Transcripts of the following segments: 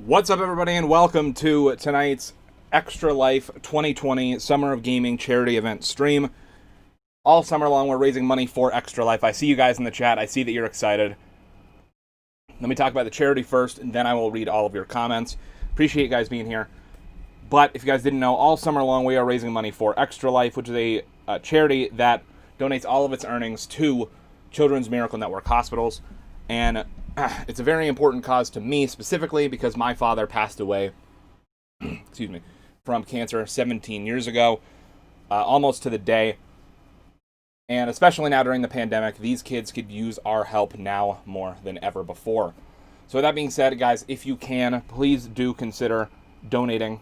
What's up, everybody, and welcome to tonight's Extra Life 2020 Summer of Gaming charity event stream. All summer long, we're raising money for Extra Life. I see you guys in the chat. I see that you're excited. Let me talk about the charity first, and then I will read all of your comments. Appreciate you guys being here. But if you guys didn't know, all summer long, we are raising money for Extra Life, which is a charity that donates all of its earnings to Children's Miracle Network hospitals. And it's a very important cause to me specifically because my father passed away excuse me, from cancer 17 years ago, almost to the day. And especially now during the pandemic, these kids could use our help now more than ever before. So with that being said, guys, if you can, please do consider donating.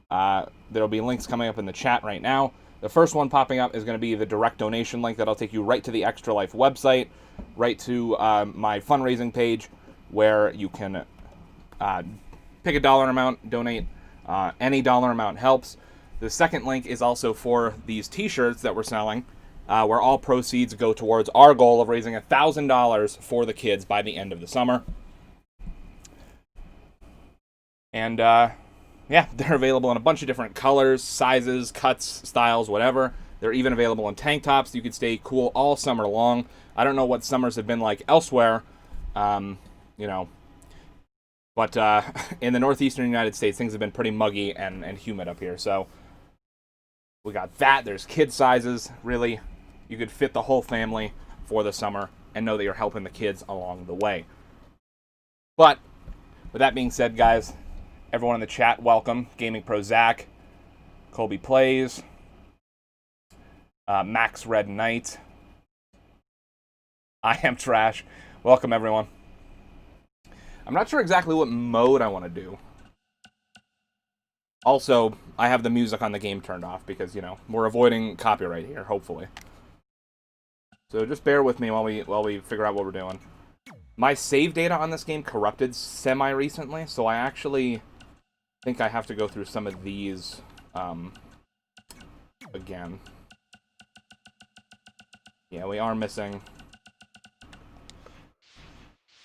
There'll be links coming up in the chat right now. The first one popping up is going to be the direct donation link that'll take you right to the Extra Life website, right to my fundraising page, where you can pick a dollar amount, donate. Any dollar amount helps. The second link is also for these t-shirts that we're selling, where all proceeds go towards our goal of raising $1,000 for the kids by the end of the summer. And yeah, they're available in a bunch of different colors, sizes, cuts, styles, whatever. They're even available in tank tops. You could stay cool all summer long. I don't know what summers have been like elsewhere, but in the northeastern United States, things have been pretty muggy and humid up here. So we got that. There's kid sizes. Really, you could fit the whole family for the summer and know that you're helping the kids along the way. But with that being said, guys, everyone in the chat, welcome. Gaming Pro Zach, Colby Plays, Max Red Knight, I Am Trash. Welcome, everyone. I'm not sure exactly what mode I want to do. Also, I have the music on the game turned off because, you know, we're avoiding copyright here, hopefully. So just bear with me while we figure out what we're doing. My save data on this game corrupted semi-recently, so I actually think I have to go through some of these again. Yeah, we are missing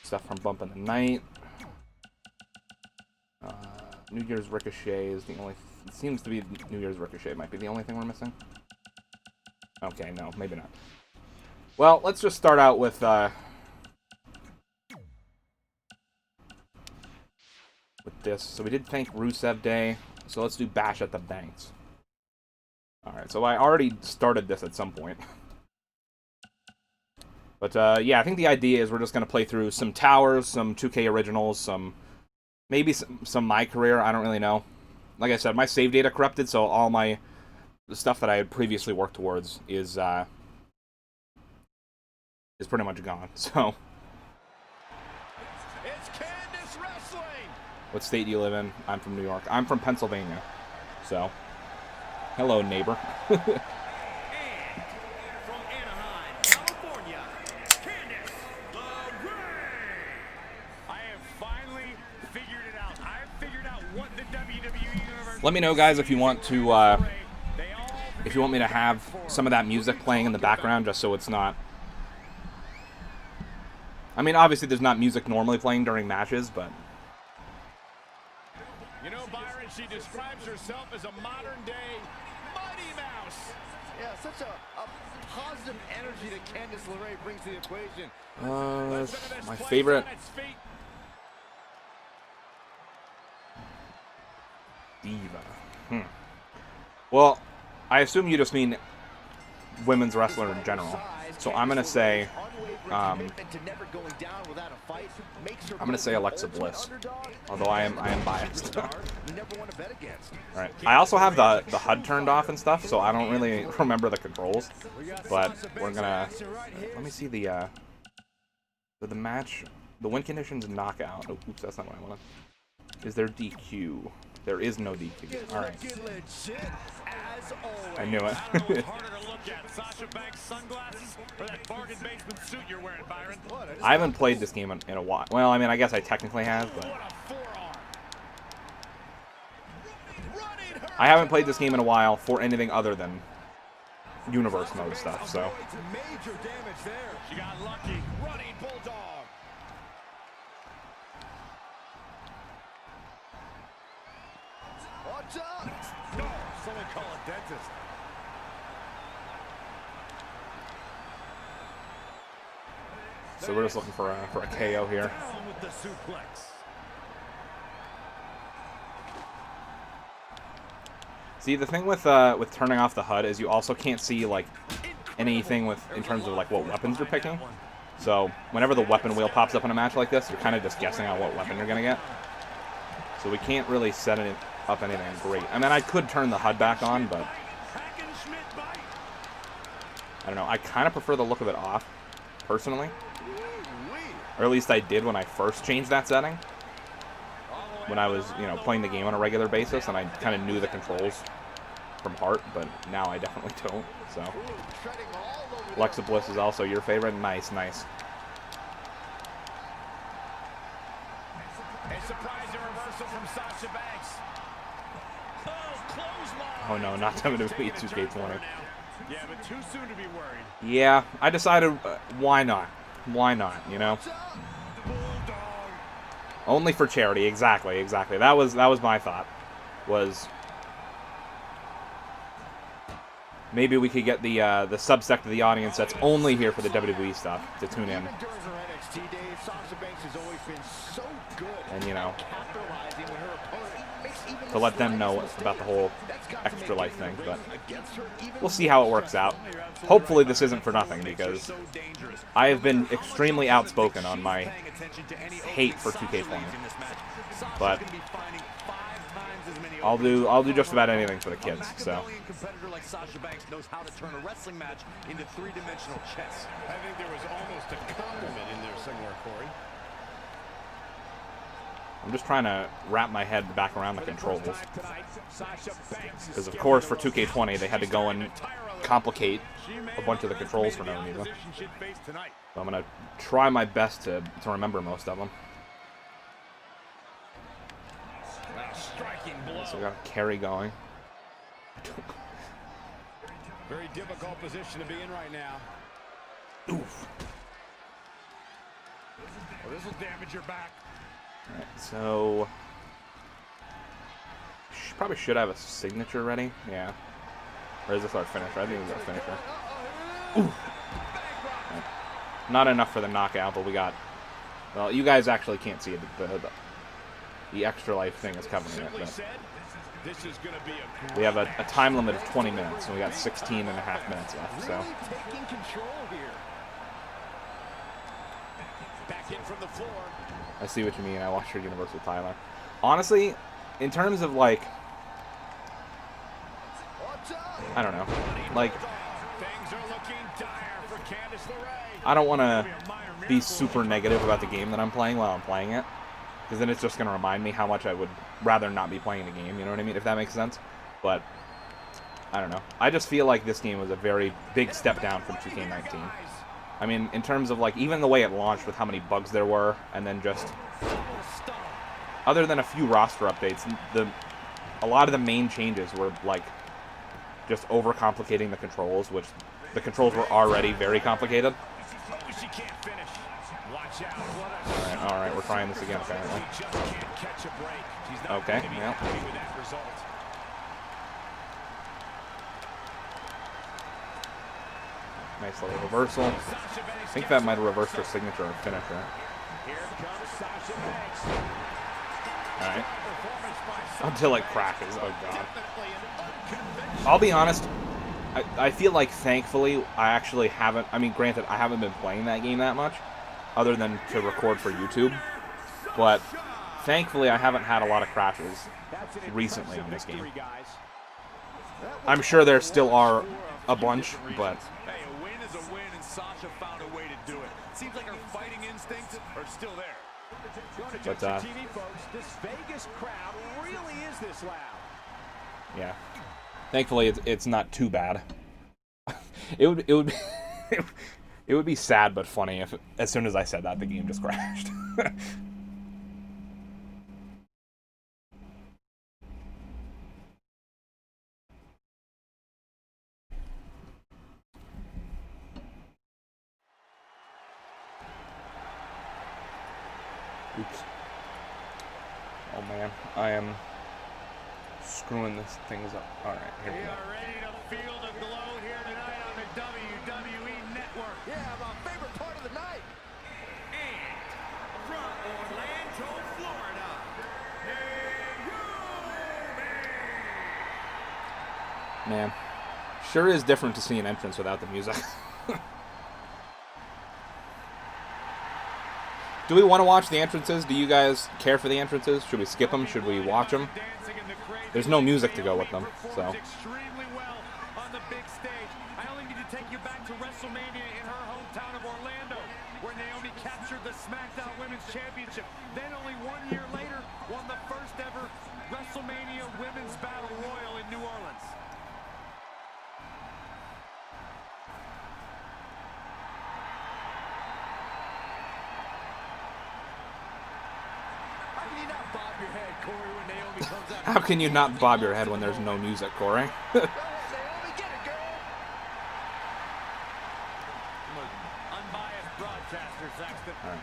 stuff from Bump in the Night. New Year's Ricochet is the only... It seems to be New Year's Ricochet might be the only thing we're missing. Okay, no, maybe not. Well, let's just start out with this. So we did thank Rusev Day, so let's do Bash at the Banks. Alright, so I already started this at some point. But, yeah, I think the idea is we're just going to play through some Towers, some 2K Originals, maybe some My Career, I don't really know. Like I said, my save data corrupted, so all the stuff that I had previously worked towards is pretty much gone, so. What state do you live in? I'm from New York. I'm from Pennsylvania, so. Hello, neighbor. Let me know, guys, if you want to, if you want me to have some of that music playing in the background, just so it's not... I mean, obviously there's not music normally playing during matches, but... You know, Byron, she describes herself as a modern-day Mighty Mouse. Yeah, such a positive energy that Candice LeRae brings to the equation. My favorite... Diva. Well, I assume you just mean women's wrestler in general. So I'm gonna say, I'm gonna say Alexa Bliss. Although I am biased. Right. I also have the HUD turned off and stuff, so I don't really remember the controls. But we're gonna. Let me see the match. The win conditions knockout. Oh, oops, that's not what I wanted. Is there DQ? There is no DQ. Alright. I knew it. I haven't played this game in a while. Well, I mean, I guess I technically have, but... I haven't played this game in a while for anything other than universe mode stuff, so... She got lucky. Running Bulldog. No, someone call a dentist. So we're just looking for a KO here. Down with the suplex. See, the thing with turning off the HUD is you also can't see like anything in terms of like what weapons you're picking. So whenever the weapon wheel pops up in a match like this, you're kind of just guessing on what weapon you're gonna get. So we can't really set up anything great. I mean, I could turn the HUD back on, but I don't know. I kind of prefer the look of it off, personally. Or at least I did when I first changed that setting. When I was, you know, playing the game on a regular basis, and I kind of knew the controls from heart, but now I definitely don't. So, Alexa Bliss is also your favorite. Nice, nice. A surprising reversal from Sasha Banks. Oh no, not WWE 2K20. Yeah, but too soon to be worried. Yeah, I decided, why not? Why not, you know? Only for charity, exactly, exactly. That was my thought. Was maybe we could get the subsect of the audience that's only here for the WWE stuff to tune in. And you know, to let them know about the whole Extra Life thing, but we'll see how it works out. Hopefully this isn't for nothing, because I have been extremely outspoken on my hate for 2K20. But I'll do just about anything for the kids, so. Competitor like Sasha Banks knows how to turn a wrestling match into three-dimensional chess. I think there was almost a compliment in there somewhere, Corey. I'm just trying to wrap my head back around the controls. Because, of course, for 2K20, they had to go and complicate a bunch of the controls for no reason. So I'm going to try my best to remember most of them. So we got a carry going. Very difficult position to be in right now. Oof. Well, this will damage your back. Alright, so probably should have a signature ready. Yeah. Or is this our finisher? I think it was our finisher. Ooh. Right. Not enough for the knockout, but we got. Well, you guys actually can't see it. The Extra Life thing is covering it. But we have a time limit of 20 minutes, and we got 16 and a half minutes left. So. Back in from the floor. I see what you mean. I watched your Universal Tyler. Honestly, in terms of like, I don't know, like, I don't want to be super negative about the game that I'm playing while I'm playing it, because then it's just going to remind me how much I would rather not be playing the game, you know what I mean, if that makes sense. But I don't know. I just feel like this game was a very big step down from 2K19. I mean, in terms of, like, even the way it launched with how many bugs there were, and then just, other than a few roster updates, a lot of the main changes were, like, just overcomplicating the controls, which the controls were already very complicated. Alright, we're trying this again, apparently. Okay, yeah. Nice little reversal. I think that might have reversed her signature or finisher. Alright. Until it crashes. Oh, God. I'll be honest. I feel like, thankfully, I actually haven't... I mean, granted, I haven't been playing that game that much, other than to record for YouTube. But, thankfully, I haven't had a lot of crashes recently in this game. I'm sure there still are a bunch, but... Sasha found a way to do it. Seems like her fighting instincts are still there. But, TV, folks, this Vegas crowd really is this loud. Yeah. Thankfully, it's not too bad. it would be sad but funny if as soon as I said that the game just crashed. Oops. Oh man, I am Screwing this things up. All right, here we go. We are ready to feel the glow here tonight on the WWE Network. Yeah, my favorite part of the night. And from Orlando, Florida, Man, sure is different to see an entrance without the music. Do we want to watch the entrances? Do you guys care for the entrances? Should we skip them? Should we watch them? There's no music to go with them, so. Extremely well on the big stage. I only need to take you back to WrestleMania in her hometown of Orlando, where Naomi captured the SmackDown Women's Championship. Then only 1 year later, won the first ever WrestleMania Women's Battle Royal in New Orleans. How can you not bob your head when there's no music, Corey? Unbiased broadcaster, Saxton. All right.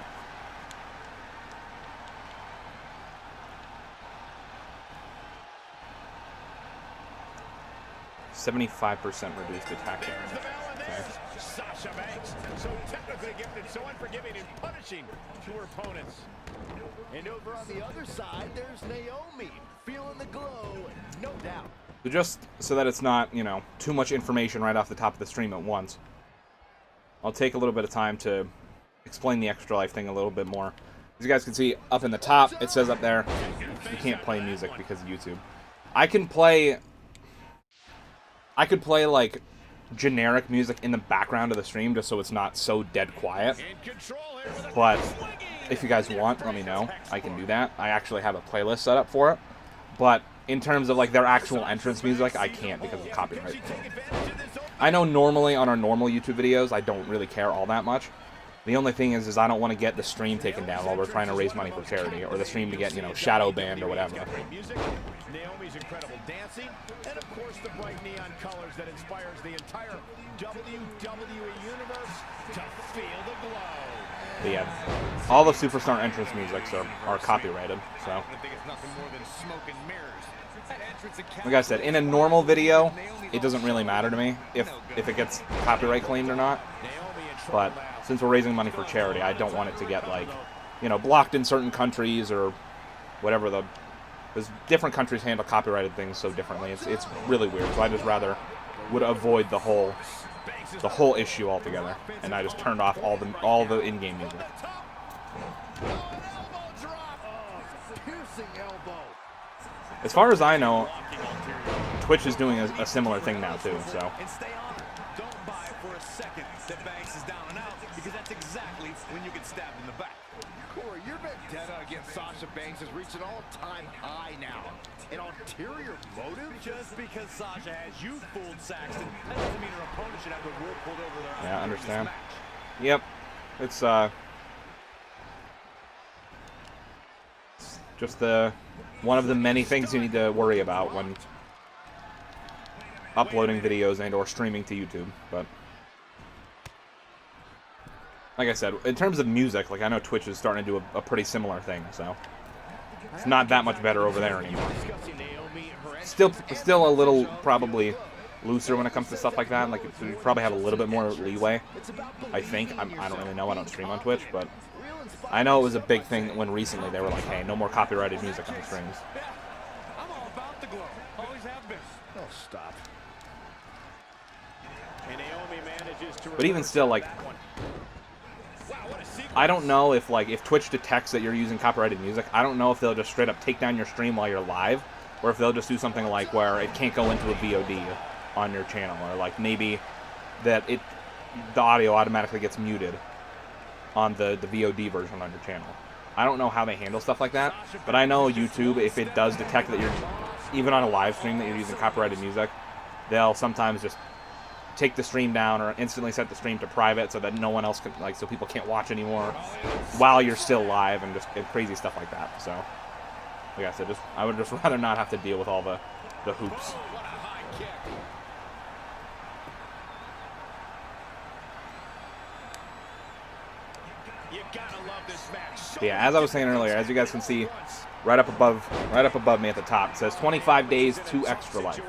75% reduced attack damage. Okay. Sasha Banks, so technically gifted, so unforgiving and punishing to her opponents. And over on the other side, there's Naomi, feeling the glow, no doubt. So just so that it's not, you know, too much information right off the top of the stream at once, I'll take a little bit of time to explain the Extra Life thing a little bit more. As you guys can see, up in the top, it says up there, you can't play music because of YouTube. I could play, like, generic music in the background of the stream just so it's not so dead quiet. But if you guys want, let me know. I can do that. I actually have a playlist set up for it. But in terms of like their actual entrance music, I can't because of copyright. I know normally on our normal YouTube videos, I don't really care all that much. The only thing is I don't want to get the stream taken down while we're trying to raise money for charity, or the stream to get, you know, shadow banned or whatever. Naomi's incredible dancing, and of course the bright neon colors that inspires the entire WWE universe to feel the glow. But yeah, all the Superstar entrance musics are copyrighted, so. Like I said, in a normal video, it doesn't really matter to me if it gets copyright claimed or not. But since we're raising money for charity, I don't want it to get, like, you know, blocked in certain countries or whatever the... Because different countries handle copyrighted things so differently. It's really weird, so I just rather would avoid the whole issue altogether, and I just turned off all the in-game music. As far as I know, Twitch is doing a similar thing now too. So. Don't buy for a second that Banks is down and out, because that's exactly when you get stabbed in the back. Corey, your vendetta against Sasha Banks has reached an all-time high now. An ulterior motive? Just because Sasha has you fooled, Saxton, that doesn't mean her opponent should have the wool pulled over their eyes. Yeah, I understand. Yep, it's just one of the many things you need to worry about when uploading videos and or streaming to YouTube. But like I said, in terms of music, like I know Twitch is starting to do a pretty similar thing, so it's not that much better over there anymore. Still a little probably looser when it comes to stuff like that. Like you probably have a little bit more leeway. I think I don't really know. I don't stream on Twitch, but I know it was a big thing when recently they were like, "Hey, no more copyrighted music on the streams." I'm all about the glow. Always have been. Oh, stop. But even still, like, I don't know if Twitch detects that you're using copyrighted music. I don't know if they'll just straight up take down your stream while you're live, or if they'll just do something like where it can't go into a VOD on your channel, or like maybe that the audio automatically gets muted on the VOD version on your channel. I don't know how they handle stuff like that, but I know YouTube, if it does detect that you're, even on a live stream, that you're using copyrighted music, they'll sometimes just take the stream down or instantly set the stream to private so that no one else can, like, so people can't watch anymore while you're still live, and just crazy stuff like that. So, like I said, I would just rather not have to deal with all the hoops. But yeah, as I was saying earlier, as you guys can see, right up above me at the top, it says 25 days to Extra Life.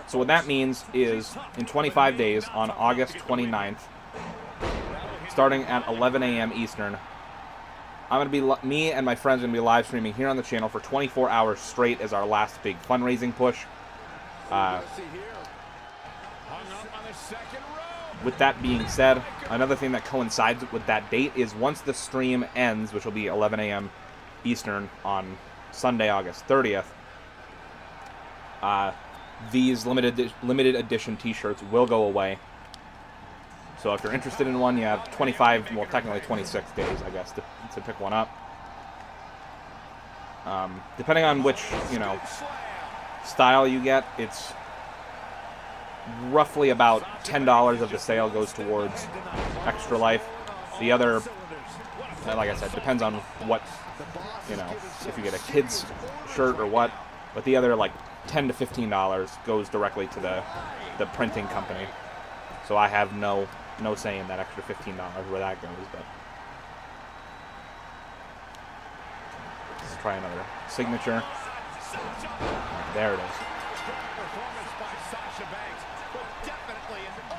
So what that means is in 25 days, on August 29th, starting at 11 a.m. Eastern, me and my friends are going to be live streaming here on the channel for 24 hours straight as our last big fundraising push. With that being said, another thing that coincides with that date is once the stream ends, which will be 11 a.m. Eastern on Sunday, August 30th, these limited edition t-shirts will go away. So if you're interested in one, you have 25, well, technically 26 days, I guess, to pick one up. Depending on which, style you get, it's roughly about $10 of the sale goes towards Extra Life. The other, like I said, depends on what, if you get a kid's shirt or what, but the other, like, $10 to $15 goes directly to the printing company. So I have no say in that extra $15 where that goes, but let's try another signature. Right, there it is.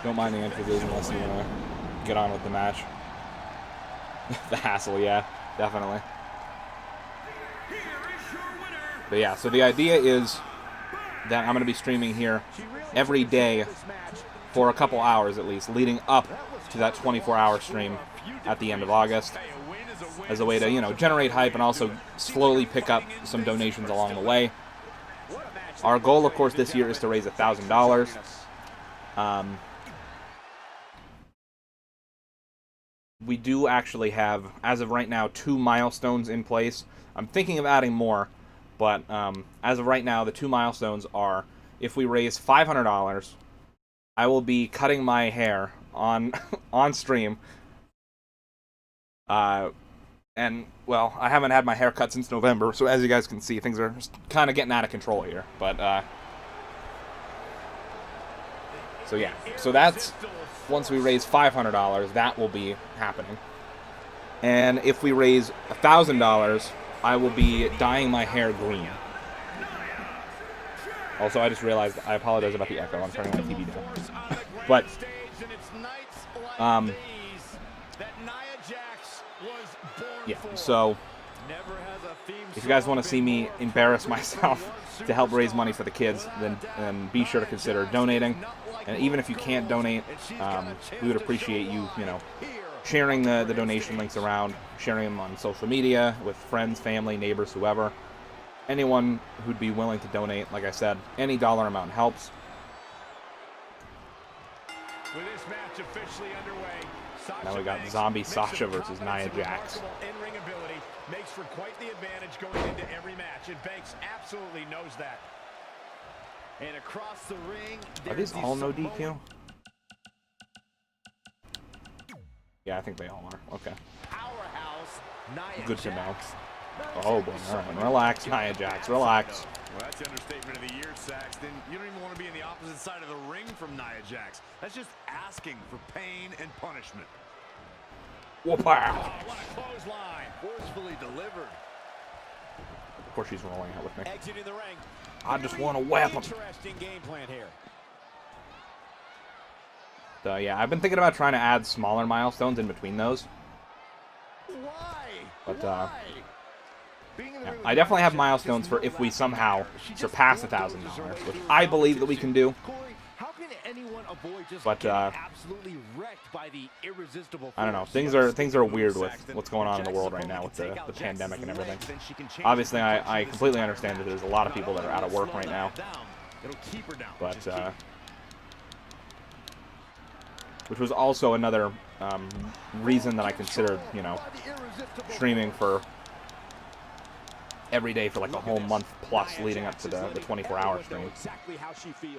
Don't mind the interviews unless you want to get on with the match. The hassle, yeah, definitely. But yeah, so the idea is that I'm going to be streaming here every day for a couple hours at least, leading up to that 24-hour stream at the end of August, as a way to, generate hype and also slowly pick up some donations along the way. Our goal, of course, this year is to raise $1,000. We do actually have, as of right now, 2 milestones in place. I'm thinking of adding more, but as of right now, the 2 milestones are, if we raise $500, I will be cutting my hair on stream. And, well, I haven't had my hair cut since November, so as you guys can see, things are kind of getting out of control here. But, so yeah. So that's, once we raise $500, that will be happening. And if we raise $1,000, I will be dyeing my hair green. Also, I just realized, I apologize about the echo, I'm turning my TV down. But, yeah, so, if you guys want to see me embarrass myself to help raise money for the kids, then be sure to consider donating. And even if you can't donate, we would appreciate you, sharing the donation links around, sharing them on social media with friends, family, neighbors, whoever. Anyone who'd be willing to donate, like I said, any dollar amount helps. With this match officially underway, Now we got Zombie Sasha versus Nia Jax. In-ring ability makes for quite the advantage going into every match, and Banks absolutely knows that. And across the ring, are these all no DQ? Yeah, I think they all are. Okay. Good to know. Oh boy, alright, relax, Nia Jax, relax. Well, that's the understatement of the year, Saxton. You don't even want to be on the opposite side of the ring from Nia Jax. That's just asking for pain and punishment. Whoop! Oh, what a clothesline. Forcefully delivered. Of course she's rolling out with me. Exiting the ring. I just want to whap him. Interesting game plan here. So yeah, I've been thinking about trying to add smaller milestones in between those. Why? But yeah, I definitely have milestones for if we somehow surpass $1,000, which I believe that we can do. But absolutely wrecked by the irresistible I don't know. Things are weird with what's going on in the world right now with the pandemic and everything. Obviously, I completely understand that there's a lot of people that are out of work right now. But which was also another reason that I considered, streaming for every day for like a whole month plus leading up to the 24-hour stream.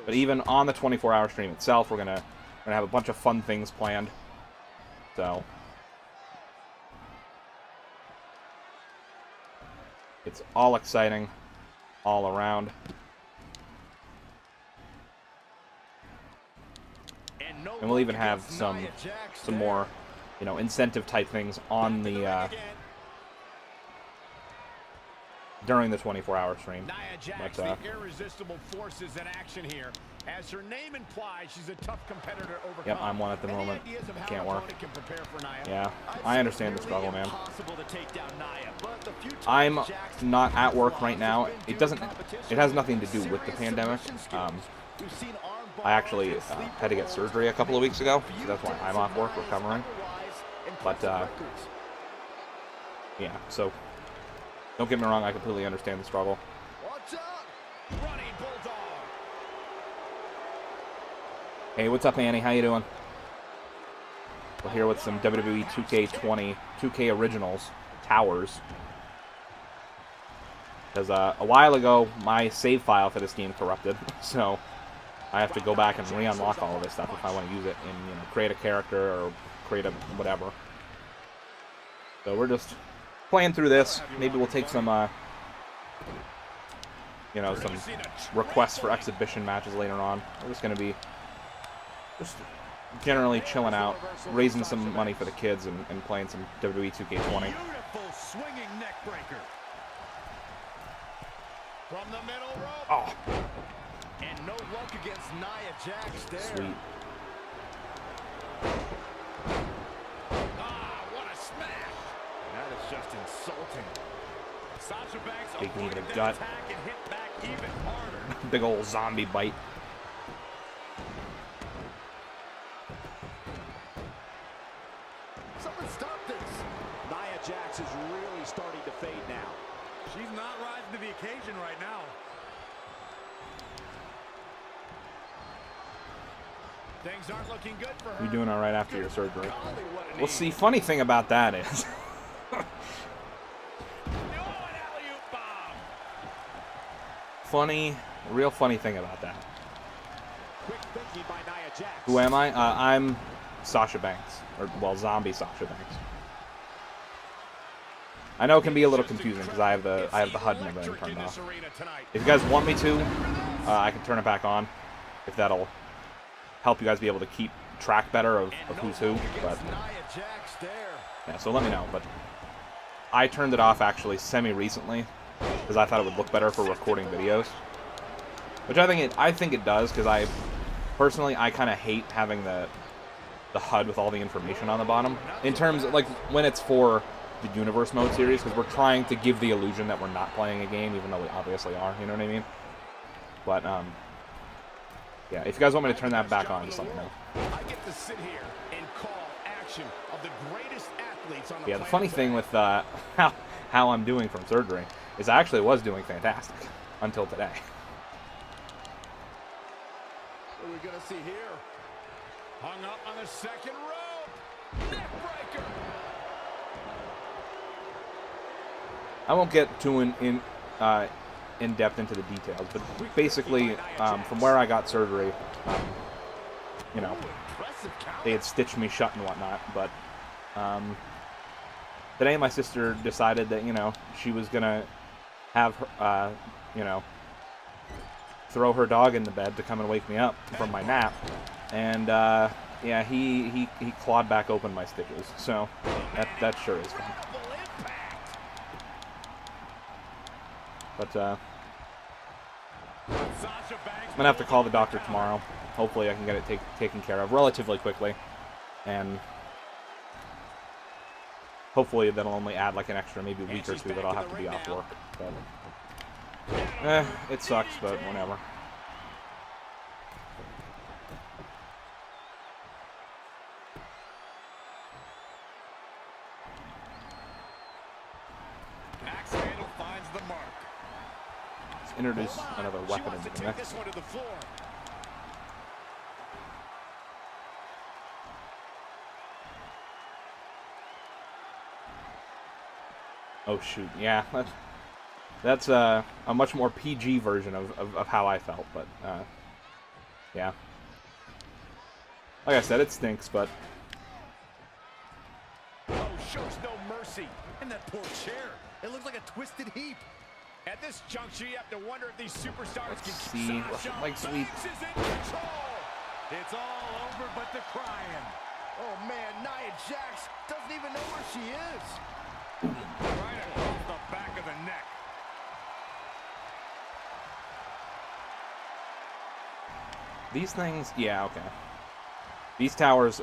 But even on the 24-hour stream itself, we're gonna have a bunch of fun things planned. So it's all exciting all around. And we'll even have some more you know, incentive type things on the during the 24-hour stream. Nia Jax, But the irresistible forces in action here. As her name implies, she's a tough competitor to overcome. Yep, I'm one at the moment. Can't work. Yeah, I'd I say understand the it's struggle, nearly man. impossible to take down Nia, but the few times I'm Jax not at work lost right now. has been It due to doesn't. competition It has nothing to do and with the serious pandemic. submission skills. We've seen arm I bars actually and sleeper had to get holds surgery a couple of weeks ago, few so that's why days I'm off work Nia's recovering. otherwise But impressive records. yeah, so don't get me wrong. I completely understand the struggle. Watch out! Running bulldog. Hey, what's up, Annie? How you doing? We're here with some WWE 2K20, 2K Originals, Towers. Because a while ago, my save file for this game corrupted, so I have to go back and re-unlock all of this stuff if I want to use it and, you know, create a character or create a whatever. So we're just playing through this. Maybe we'll take some, you know, some requests for exhibition matches later on. We're just going to be just generally chilling out, raising some money for the kids, and playing some WWE 2K20. Beautiful swinging neck breaker. From the middle rope. Oh, And no luck against Nia Jax there. sweet. Ah, what a smash. That is just insulting. Sasha Banks Taking avoided the that gut. attack and hit back even harder. Big old zombie bite. Someone stop this. Nia Jax is really starting to fade now. She's not rising to the occasion right now. Things aren't looking good for her. You're doing all right after your surgery. Golly, what a Well, knee. see, funny thing about that is, Oh, an alley-oop bomb. real funny thing about that. Quick thinking by Nia Jax. Who am I? I'm Sasha Banks, or well, zombie Sasha Banks. I know it can be a little confusing because I have the HUD and everything turned off. If you guys want me to, I can turn it back on, if that'll help you guys be able to keep track better of who's who. But yeah, so let me know. But I turned it off actually semi-recently because I thought it would look better for recording videos, which I think it does, because I personally kind of hate having the HUD with all the information on the bottom in terms of, like, when it's for the Universe Mode series, because we're trying to give the illusion that we're not playing a game, even though we obviously are, you know what I mean? But yeah, if you guys want me to turn that back on, just let me know. I get to sit here and call action of the greatest athletes on the Yeah, the funny thing with how I'm doing from surgery is I actually was doing fantastic until today. What are we gonna see here? Hung up on the second rope. Neck breaker. I won't get too in depth into the details, but basically, from where I got surgery, you know, Impressive count. they had stitched me shut and whatnot. But today, my sister decided that, you know, she was gonna have her, you know, throw her dog in the bed to come and wake me up from my nap, and yeah, he clawed back open my stitches. So that sure is fun. Incredible impact. But Sasha Banks. I'm gonna have to call the doctor tomorrow. Hopefully, I can get it taken care of relatively quickly, and hopefully that'll only add like an extra maybe a week or two that I'll have to be off work. But it sucks, but whatever. Axe handle finds the mark. Let's introduce Hold on. another She weapon wants into to the take mix. this one to the floor. Oh shoot, yeah, that's a much more PG version of how I felt, but yeah. Like I said, it stinks, but Oh, shows no mercy. And that poor chair. It looks like a twisted heap. At this juncture, you have to wonder if these superstars Let's can see. Sasha Russian leg sweep. Banks is in control. It's all over but the crying. Oh man, Nia Jax doesn't even know where she is. Right across the back of the neck. These things, yeah, okay. These towers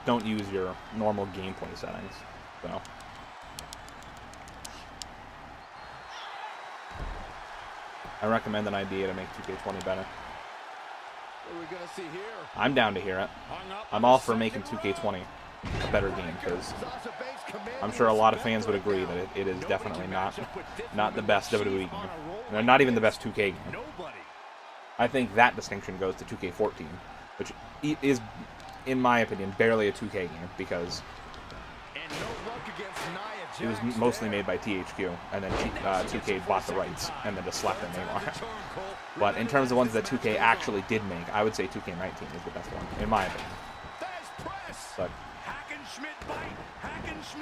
don't use your normal gameplay settings, so. I recommend an idea to make 2K20 better. What are we gonna see here? I'm down to hear it. I'm all for making 2K20 a better game, because I'm sure a lot of fans would agree that it is definitely not the best WWE game. And not even the best 2K game. I think that distinction goes to 2K14, which is, in my opinion, barely a 2K game, because it was mostly made by THQ, and then 2K bought the rights, and then just slapped their name on it. But in terms of ones that 2K actually did make, I would say 2K19 is the best one, in my opinion. But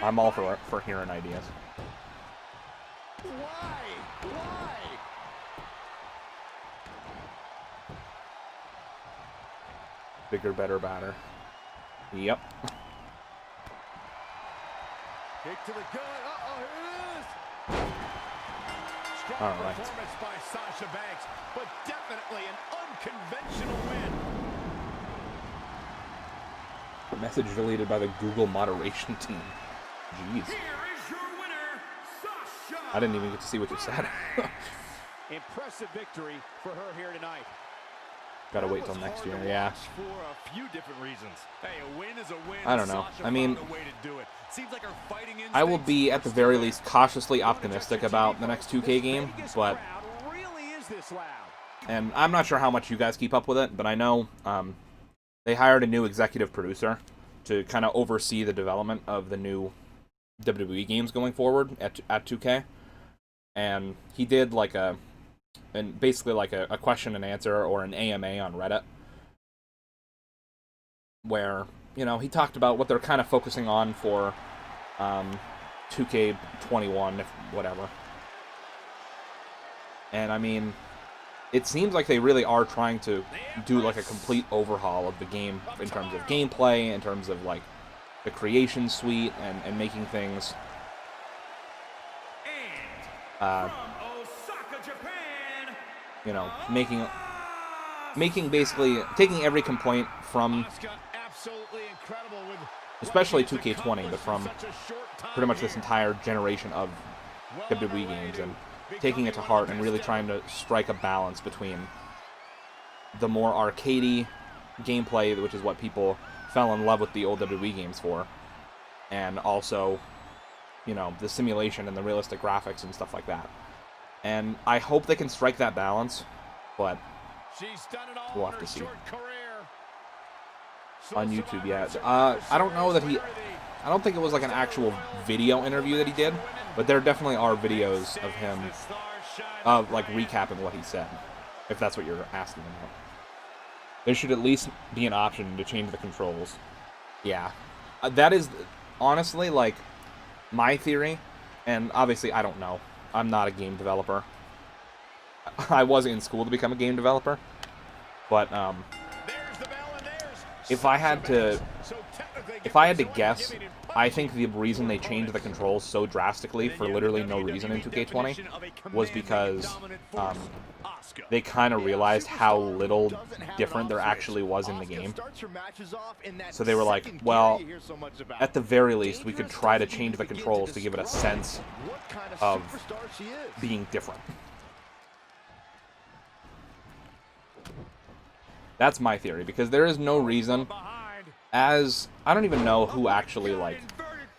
I'm all for hearing ideas. Why? Bigger, better, badder. Yep. Kick to the gut. Uh-oh, here it is. Strong performance by Sasha Banks, but definitely an unconventional win. Message deleted by the Google moderation team. Jeez. Here is your winner, Sasha. I didn't even get to see what you said. Impressive victory for her here tonight. Gotta wait till next year, yeah. For a few different reasons. Hey, a win is a win. I don't know. I mean, Seems like her fighting I will be at the very least cautiously optimistic about the next 2K game, but and I'm not sure how much you guys keep up with it, but I know they hired a new executive producer to kind of oversee the development of the new WWE games going forward at 2K, and he did like basically like a question and answer or an AMA on Reddit, where, you know, he talked about what they're kind of focusing on for 2K21, whatever. And I mean, it seems like they really are trying to do like a complete overhaul of the game in terms of gameplay, in terms of like the creation suite, and making things you know, making basically taking every complaint from especially 2K20, but from pretty much this entire generation of WWE games, and taking it to heart and really trying to strike a balance between the more arcadey gameplay, which is what people fell in love with the old WWE games for, and also, you know, the simulation and the realistic graphics and stuff like that. And I hope they can strike that balance, but we'll have to see. On YouTube, yeah. I don't know that I don't think it was like an actual video interview that he did, but there definitely are videos of him, like recapping what he said, if that's what you're asking about. There should at least be an option to change the controls. Yeah. That is, honestly, like, my theory, and obviously I don't know. I'm not a game developer. I was in school to become a game developer, but if I had to guess, I think the reason they changed the controls so drastically for literally no reason in 2K20 was because they kind of realized how little different there actually was in the game. So they were like, well, at the very least, we could try to change the controls to give it a sense of being different. That's my theory, because there is no reason, as I don't even know who actually, like,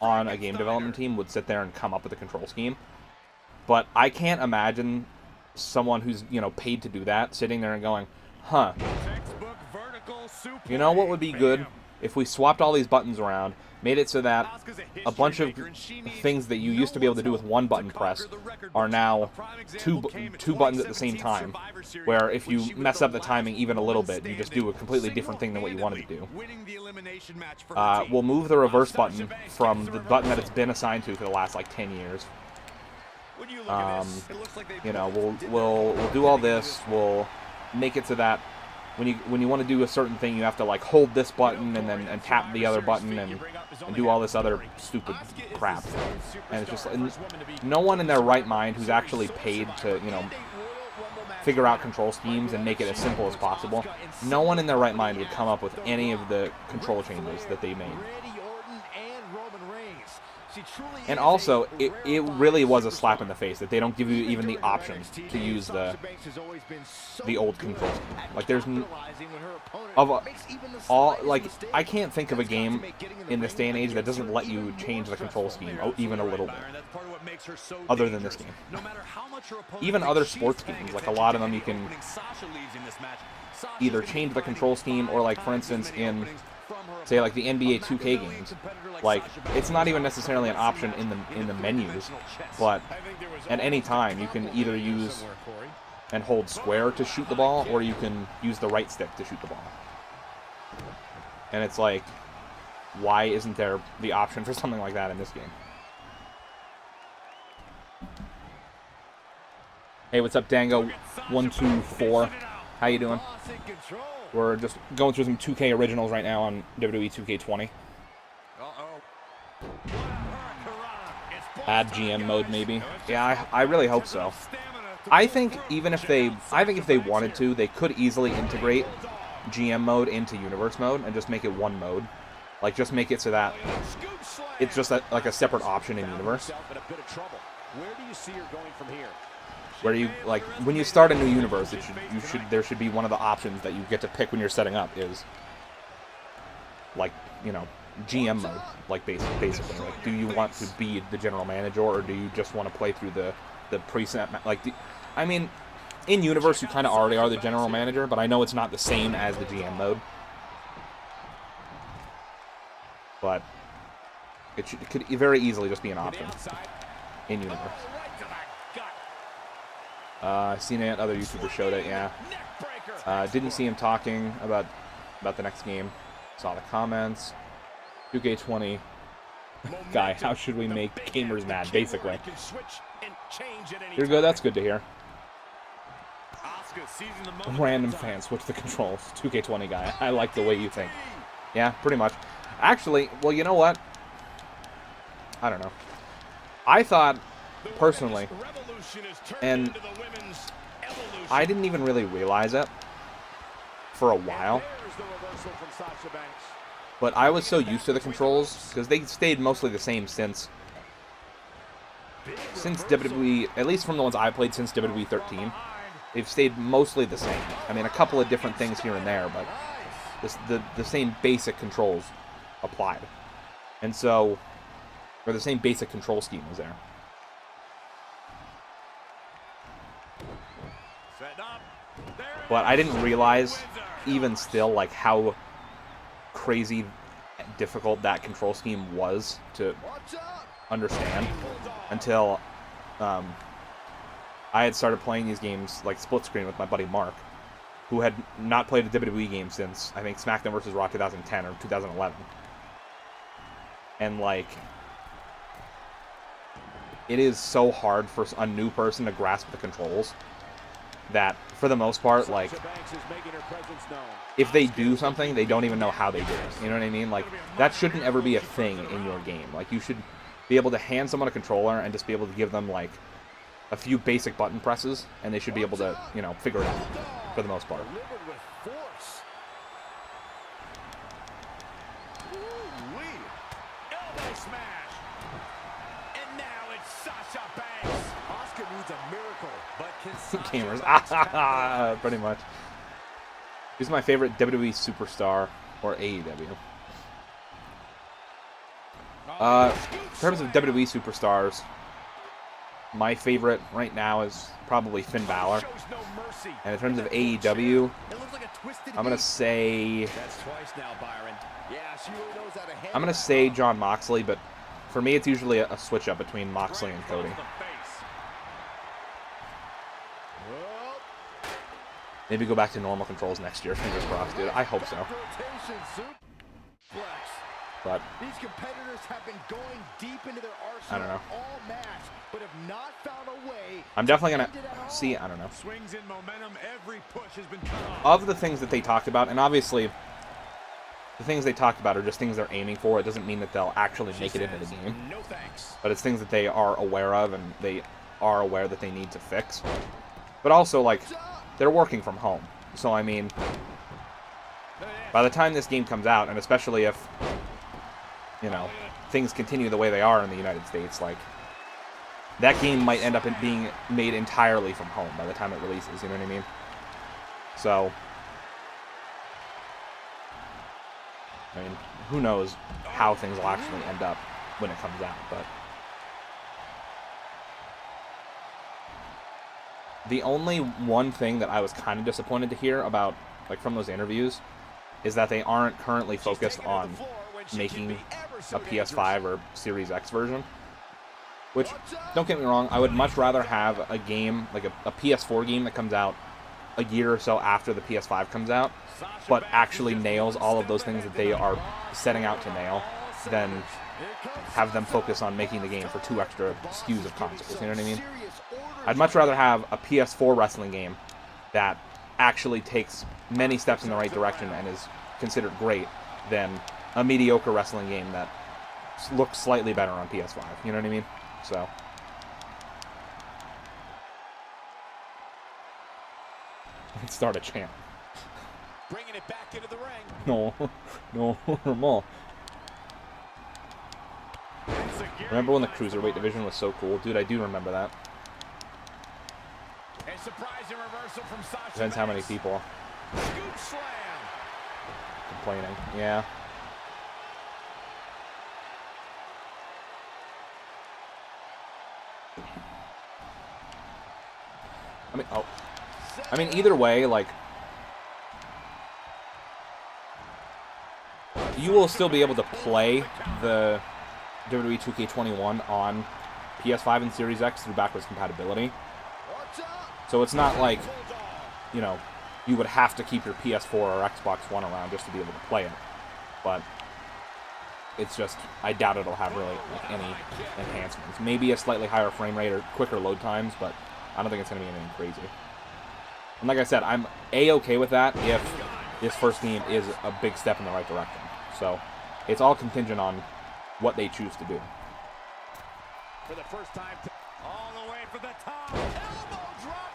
on a game development team would sit there and come up with a control scheme, but I can't imagine someone who's, you know, paid to do that sitting there and going, huh, you know what would be good if we swapped all these buttons around, made it so that a bunch of things that you used to be able to do with one button press are now two buttons at the same time, where if you mess up the timing even a little bit, you just do a completely different thing than what you wanted to do. We'll move the reverse button from the button that it's been assigned to for the last like 10 years. You know, we'll do all this. We'll make it so that when you want to do a certain thing, you have to like hold this button and tap the other button and do all this other stupid crap. And it's just no one in their right mind who's actually paid to, you know, figure out control schemes and make it as simple as possible. No one in their right mind would come up with any of the control changes that they made. And also, it really was a slap in the face that they don't give you even the option to use the old control scheme. Like, there's I can't think of a game in this day and age that doesn't let you change the control scheme even a little bit, other than this game. Even other sports games, like a lot of them, you can either change the control scheme or, like, for instance, in say like the NBA 2K games, like it's not even necessarily an option in the menus, but at any time you can either use and hold square to shoot the ball, or you can use the right stick to shoot the ball. And it's like, why isn't there the option for something like that in this game? Hey, what's up, Dango124? How you doing? We're just going through some 2K originals right now on WWE 2K20. Add GM mode, maybe. Yeah, I really hope so. I think if they wanted to, they could easily integrate GM mode into Universe mode and just make it one mode. Like, just make it so that it's just like a separate option in Universe. Where do you see her going from here? Where you, like, when you start a new universe, there should be one of the options that you get to pick when you're setting up is, like, you know, GM mode, like, basically. Like, do you want to be the general manager, or do you just want to play through the preset, like, I mean, in universe you kind of already are the general manager, but I know it's not the same as the GM mode. But it could very easily just be an option in universe. Seen it, other YouTubers showed it, yeah. Didn't see him talking about the next game. Saw the comments. 2K20 guy, how should we make gamers mad, basically. You're good, that's good to hear. Random fan, switch the controls. 2K20 guy, I like the way you think. Yeah, pretty much. Actually, well, you know what? I don't know. I thought, personally, and I didn't even really realize it for a while, but I was so used to the controls, because they stayed mostly the same since WWE, at least from the ones I played since WWE 13, they've stayed mostly the same. I mean, a couple of different things here and there, but the same basic controls applied. And so, or the same basic control scheme was there. But I didn't realize, even still, like, how crazy difficult that control scheme was to understand until I had started playing these games, like, split screen with my buddy Mark, who had not played a WWE game since, I think, SmackDown vs. Raw 2010 or 2011. And, like, it is so hard for a new person to grasp the controls that, for the most part, like, if they do something, they don't even know how they did it. You know what I mean? Like, that shouldn't ever be a thing in your game. Like, you should be able to hand someone a controller and just be able to give them, like, a few basic button presses, and they should be able to, you know, figure it out, for the most part. Smash. And now it's Sasha Banks. Asuka needs a miracle, but can Gamers. Pretty much. Who's my favorite WWE superstar or AEW? In terms of WWE superstars, my favorite right now is probably Finn Balor. And in terms of AEW, I'm gonna say Jon Moxley, but for me it's usually a switch up between Moxley and Cody. Maybe go back to normal controls next year. Fingers crossed, dude. I hope so. But these competitors have been going deep into their I don't arsenal know. all match, but have not found a way. I'm definitely going end it at to all. see, I don't know. Swings in momentum. Every push has been cut off. Of the things that they talked about, and obviously the things they talked about are just things they're aiming for. It doesn't mean that they'll actually make it into the game. No thanks. But it's things that they are aware of and they are aware that they need to fix. But also, like, they're working from home. So, I mean, by the time this game comes out, and especially if, you know, things continue the way they are in the United States, like, that game might end up being made entirely from home by the time it releases, you know what I mean? So, I mean, who knows how things will actually end up when it comes out, but the only one thing that I was kind of disappointed to hear about, like, from those interviews, is that they aren't currently focused on making a PS5 or Series X version. Which, don't get me wrong, I would much rather have a game, like a PS4 game that comes out a year or so after the PS5 comes out, but actually nails all of those things that they are setting out to nail, than have them focus on making the game for 2 extra SKUs of consoles, you know what I mean? I'd much rather have a PS4 wrestling game that actually takes many steps in the right direction and is considered great than a mediocre wrestling game that looks slightly better on PS5, you know what I mean? So, let's start a chant. Bringing it back into the ring. No, more. Remember when the Cruiserweight division was so cool? Dude, I do remember that. A surprising reversal from Sasha. Depends how many people Scoop slam. complaining. Yeah. I mean, either way, like, you will still be able to play the WWE 2K21 on PS5 and Series X through backwards compatibility. So it's not like, you know, you would have to keep your PS4 or Xbox One around just to be able to play it. But it's just, I doubt it'll have really, like, any enhancements. Maybe a slightly higher frame rate or quicker load times, but I don't think it's going to be anything crazy. And like I said, I'm A-okay with that if this first game is a big step in the right direction. So it's all contingent on what they choose to do. For the first time, all the way for the top. Elbow drop.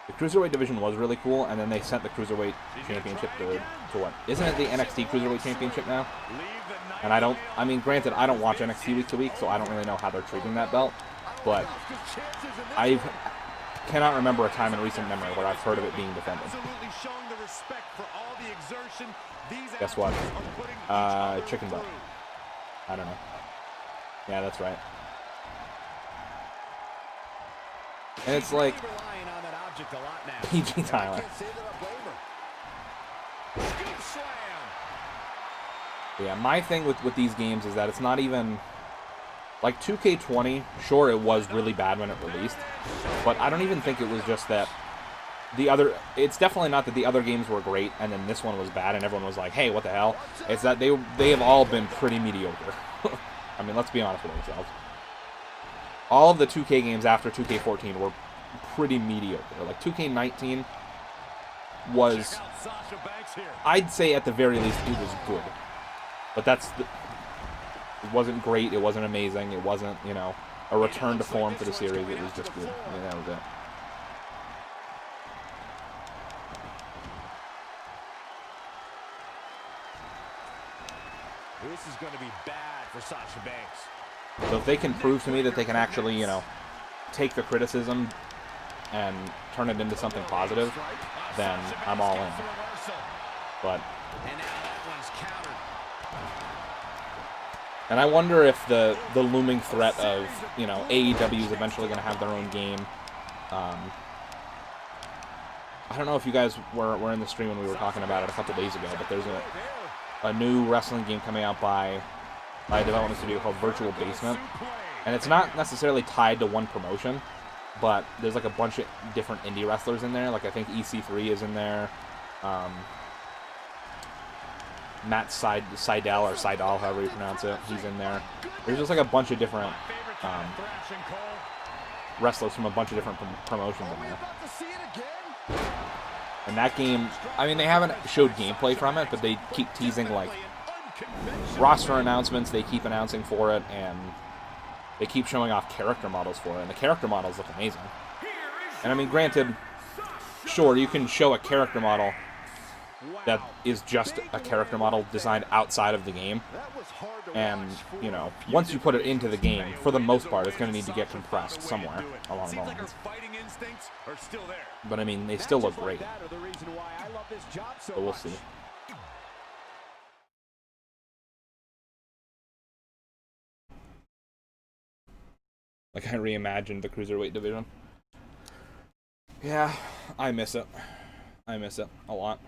The Cruiserweight division was really cool, and then they sent the Cruiserweight Championship to what? Isn't it the NXT Cruiserweight Championship now? And I mean, granted, I don't watch NXT week to week, so I don't really know how they're treating that belt. But I cannot remember a time in recent memory where I've heard of it being defended. Guess what? Chicken butt. I don't know. Yeah, that's right. And it's like PG Tyler. Yeah, my thing with these games is that it's not even like 2K20. Sure, it was really bad when it released, but I don't even think it was just that the other. It's definitely not that the other games were great and then this one was bad and everyone was like, "Hey, what the hell?" It's that they have all been pretty mediocre. I mean, let's be honest with ourselves. All of the 2K games after 2K14 were pretty mediocre. Like 2K19 was, I'd say at the very least, it was good. But it wasn't great, it wasn't amazing, it wasn't, you know, a return to form for the series, it was just good. I mean, that was it. This is going to be bad for Sasha Banks. So if they can prove to me that they can actually, you know, take the criticism and turn it into something positive, then I'm all in. But and I wonder if the looming threat of, you know, AEW is eventually going to have their own game. I don't know if you guys were in the stream when we were talking about it a couple days ago, but there's a new wrestling game coming out by a development studio called Virtual Basement. And it's not necessarily tied to one promotion, but there's like a bunch of different indie wrestlers in there. Like I think EC3 is in there. Matt Seidel, or Seidel, however you pronounce it. He's in there. There's just like a bunch of different wrestlers from a bunch of different promotions in there. And that game, I mean, they haven't showed gameplay from it, but they keep teasing like roster announcements. They keep announcing for it, and they keep showing off character models for it. And the character models look amazing. And I mean, granted, sure, you can show a character model that is just a character model designed outside of the game. And, you know, once you put it into the game, for the most part, it's going to need to get compressed somewhere along the lines. But, I mean, they still look great. So we'll see. Like, I reimagined the Cruiserweight division. Yeah, I miss it. I miss it a lot.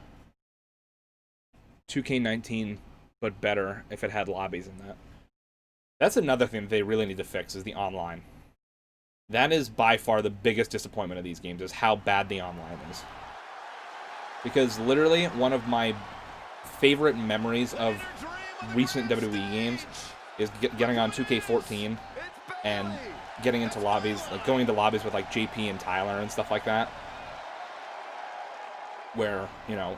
2K19, but better if it had lobbies in that. That's another thing that they really need to fix, is the online. That is by far the biggest disappointment of these games, is how bad the online is. Because literally, one of my favorite memories of recent WWE games is getting on 2K14 and getting into lobbies, like going into lobbies with like JP and Tyler and stuff like that. Where, you know,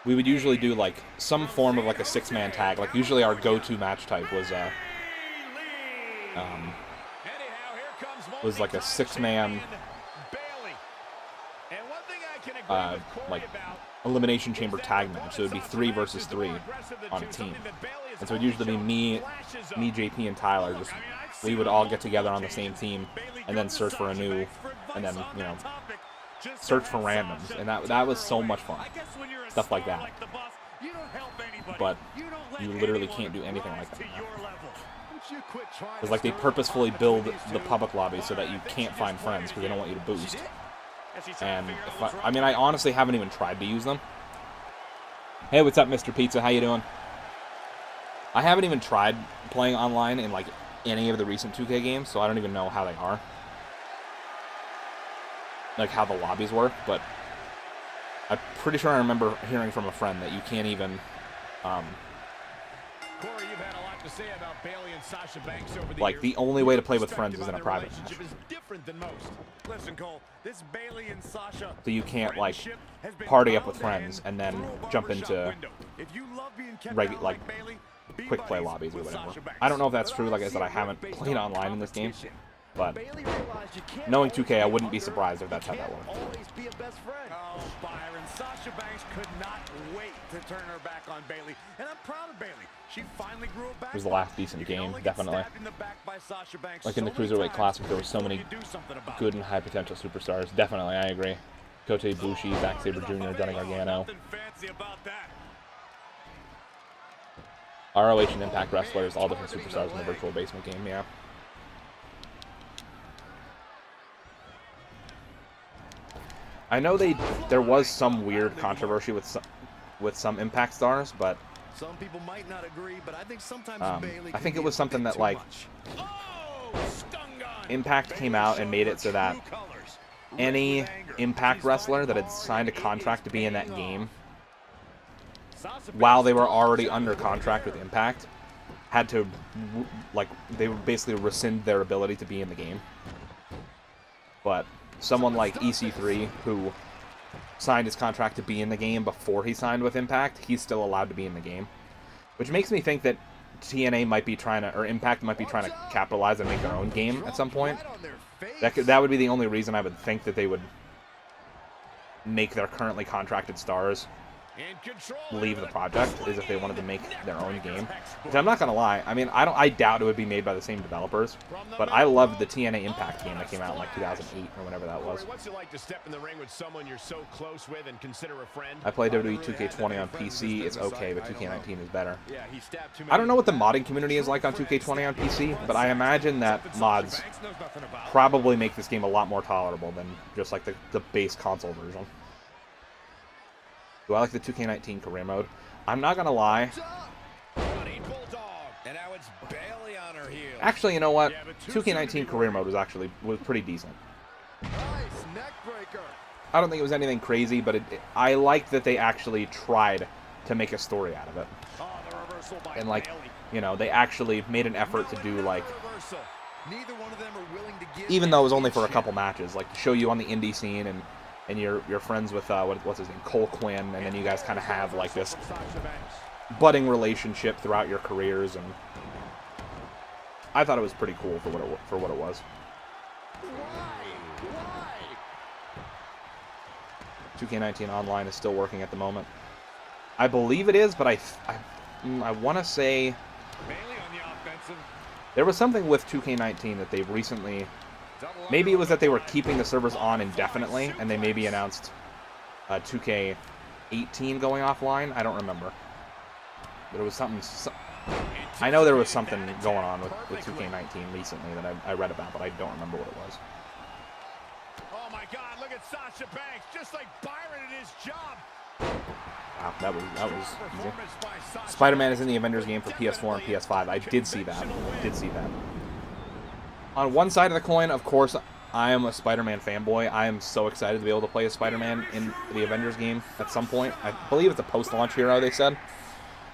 we would usually do like some form of like a 6-man tag. Like usually our go-to match type was like a 6-man like elimination chamber tag match. So it would be 3 versus 3 on a team. And so it would usually be me, JP, and Tyler. Just we would all get together on the same team and then search for a new, and then, you know, search for randoms. And that was so much fun. Stuff like that. But you literally can't do anything like that now. It's like they purposefully build the public lobby so that you can't find friends because they don't want you to boost. And I mean, I honestly haven't even tried to use them. Hey, what's up, Mr. Pizza? How you doing? I haven't even tried playing online in like any of the recent 2K games, so I don't even know how they are. Like how the lobbies work, but I'm pretty sure I remember hearing from a friend that you can't even Corey, you've had a lot to say about Bayley and Sasha Banks over the like years. the only way to play with friends is in a private match. Is different than most. Listen, Cole, this Bayley and Sasha So you can't like party up with friends and then jump into like quick play lobbies or whatever. I don't know if that's true. Like I said, I haven't played online in this game, but knowing 2K, I wouldn't be surprised if that's how that works. Oh, Byron, Sasha Banks could not wait to turn her back on Bayley, and I'm proud of Bayley. She finally grew it back. It was the last decent game, definitely. Like in the Cruiserweight Classic, there were so many good and high potential superstars. Definitely, I agree. Kota Ibushi, Zack Sabre Jr., Johnny Gargano. ROH and Impact wrestlers, all different superstars in the virtual basement game, yeah. I know there was some weird controversy with some Impact stars, but Some people might not agree, but I think sometimes Bayley I think it was something that like Impact came out and made it so that any Impact wrestler that had signed a contract to be in that game while they were already under contract with Impact had to, like, they would basically rescind their ability to be in the game. But someone like EC3, who signed his contract to be in the game before he signed with Impact, he's still allowed to be in the game. Which makes me think that TNA might be trying to, or Impact might be trying to capitalize and make their own game at some point. That would be the only reason I would think that they would make their currently contracted stars leave the project, is if they wanted to make their own game. Which I'm not gonna lie, I mean, I doubt it would be made by the same developers, but I loved the TNA Impact game that came out in like 2008 or whenever that was. What's it like to step in the ring with someone you're so close with and consider a friend? I play WWE 2K20 on PC. It's okay, but 2K19 is better. I don't know what the modding community is like on 2K20 on PC, but I imagine that mods probably make this game a lot more tolerable than just like the base console version. Do I like the 2K19 career mode? I'm not gonna lie. Actually, you know what? 2K19 career mode was pretty decent. I don't think it was anything crazy, but I like that they actually tried to make a story out of it. Oh, the reversal by And, like, Bayley. you know, they actually made an effort to do, like, Neither one of them are willing to give even though it was only for a couple matches, like, to show you on the indie scene, and you're friends with, what's his name, Cole Quinn, and then you guys kind of have, like, this budding relationship throughout your careers, and I thought it was pretty cool for what it was. 2K19 Online is still working at the moment. I believe it is, but I want to say Bayley on the offensive. there was something with 2K19 that they've recently... Maybe it was that they were keeping the servers on indefinitely, and they maybe announced 2K18 going offline. I don't remember. But it was something... I know there was something going on with 2K19 recently that I read about, but I don't remember what it was. Oh my God! Look at Sasha Banks, just like Byron in his job. Wow, that was easy. SpiderMan is in the Avengers game for PS4 and PS5. I did see that. On one side of the coin, of course, I am a Spider-Man fanboy. I am so excited to be able to play as Spider-Man in the Avengers game at some point. I believe it's a post-launch hero, they said.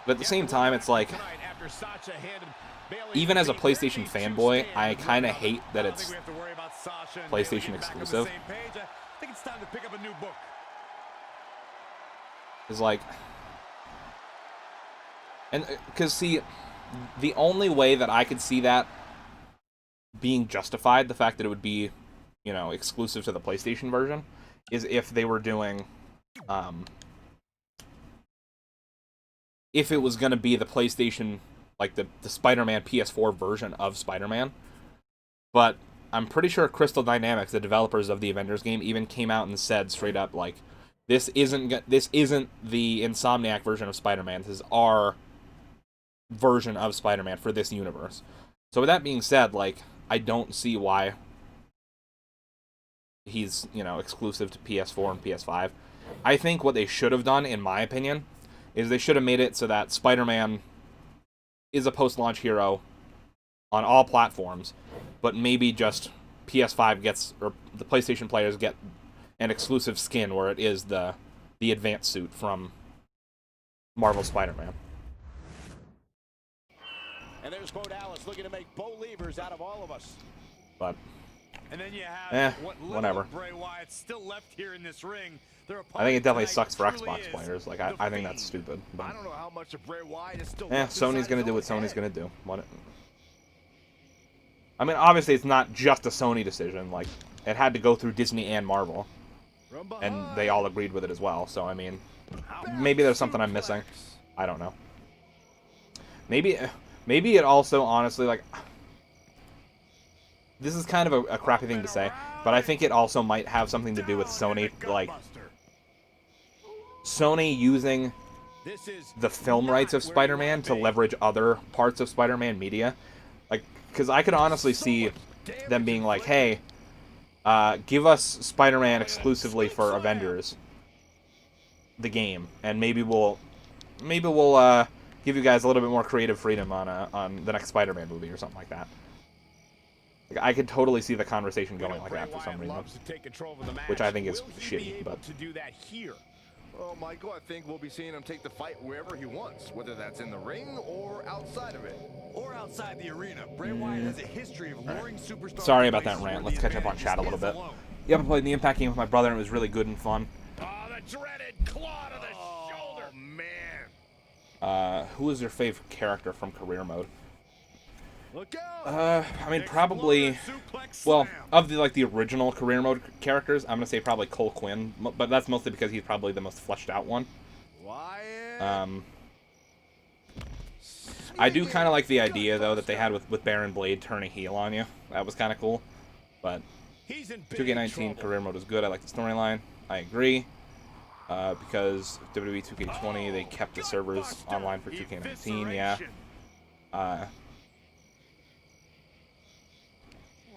But at the same time, it's like, even as a PlayStation fanboy, I kind of hate that it's PlayStation exclusive. I think it's time to pick up a new book. Is like, and because see, the only way that I could see that being justified, the fact that it would be, you know, exclusive to the PlayStation version, is if they were doing, if it was going to be the PlayStation, like the Spider-Man PS4 version of Spider-Man. But I'm pretty sure Crystal Dynamics, the developers of the Avengers game, even came out and said straight up, like, this isn't the Insomniac version of Spider-Man. This is our version of Spider-Man for this universe. So with that being said, like, I don't see why he's, you know, exclusive to PS4 and PS5. I think what they should have done, in my opinion, is they should have made it so that Spider-Man is a post-launch hero on all platforms, but maybe just PS5 gets, or the PlayStation players get an exclusive skin where it is the advanced suit from Marvel Spider-Man. And there's Bo Dallas looking to make Bo Levers out of all of us. But and then you have whatever. Bray Wyatt still left here in this ring. I think it definitely sucks for Xbox players. Like, I think that's stupid. But I don't know how much of Bray Wyatt is still Sony's gonna do what Sony's gonna do. I mean, obviously it's not just a Sony decision. Like, it had to go through Disney and Marvel, and they all agreed with it as well. So I mean, maybe there's something I'm missing. I don't know. Maybe it also, honestly, like, this is kind of a crappy thing to say, but I think it also might have something to do with Sony, like, Sony using the film rights of Spider-Man to leverage other parts of Spider-Man media. Like, because I could honestly see them being like, hey, give us Spider-Man exclusively for Avengers, the game, and maybe we'll give you guys a little bit more creative freedom on the next Spider-Man movie or something like that. Like, I could totally see the conversation going like that for some reason, which I think is shitty. But well, Michael, I think we'll be seeing him take the fight wherever he wants, whether that's in the ring or outside of it. Or outside the arena. Bray Wyatt has a history of luring superstars. Sorry about that rant. Let's catch up on chat a little bit. Yeah, I played the Impact game with my brother, and it was really good and fun. Oh, the dreaded claw to the shoulder. Man. Who is your favorite character from career mode? Look out. I mean, probably, well, of the original career mode characters, I'm gonna say probably Cole Quinn, but that's mostly because he's probably the most fleshed out one. I do kind of like the idea, though, that they had with Baron Blade turning heel on you. That was kind of cool. But 2K19 career mode is good. I like the storyline. I agree. Because WWE 2K20, they kept the servers online for 2K19, yeah. Oh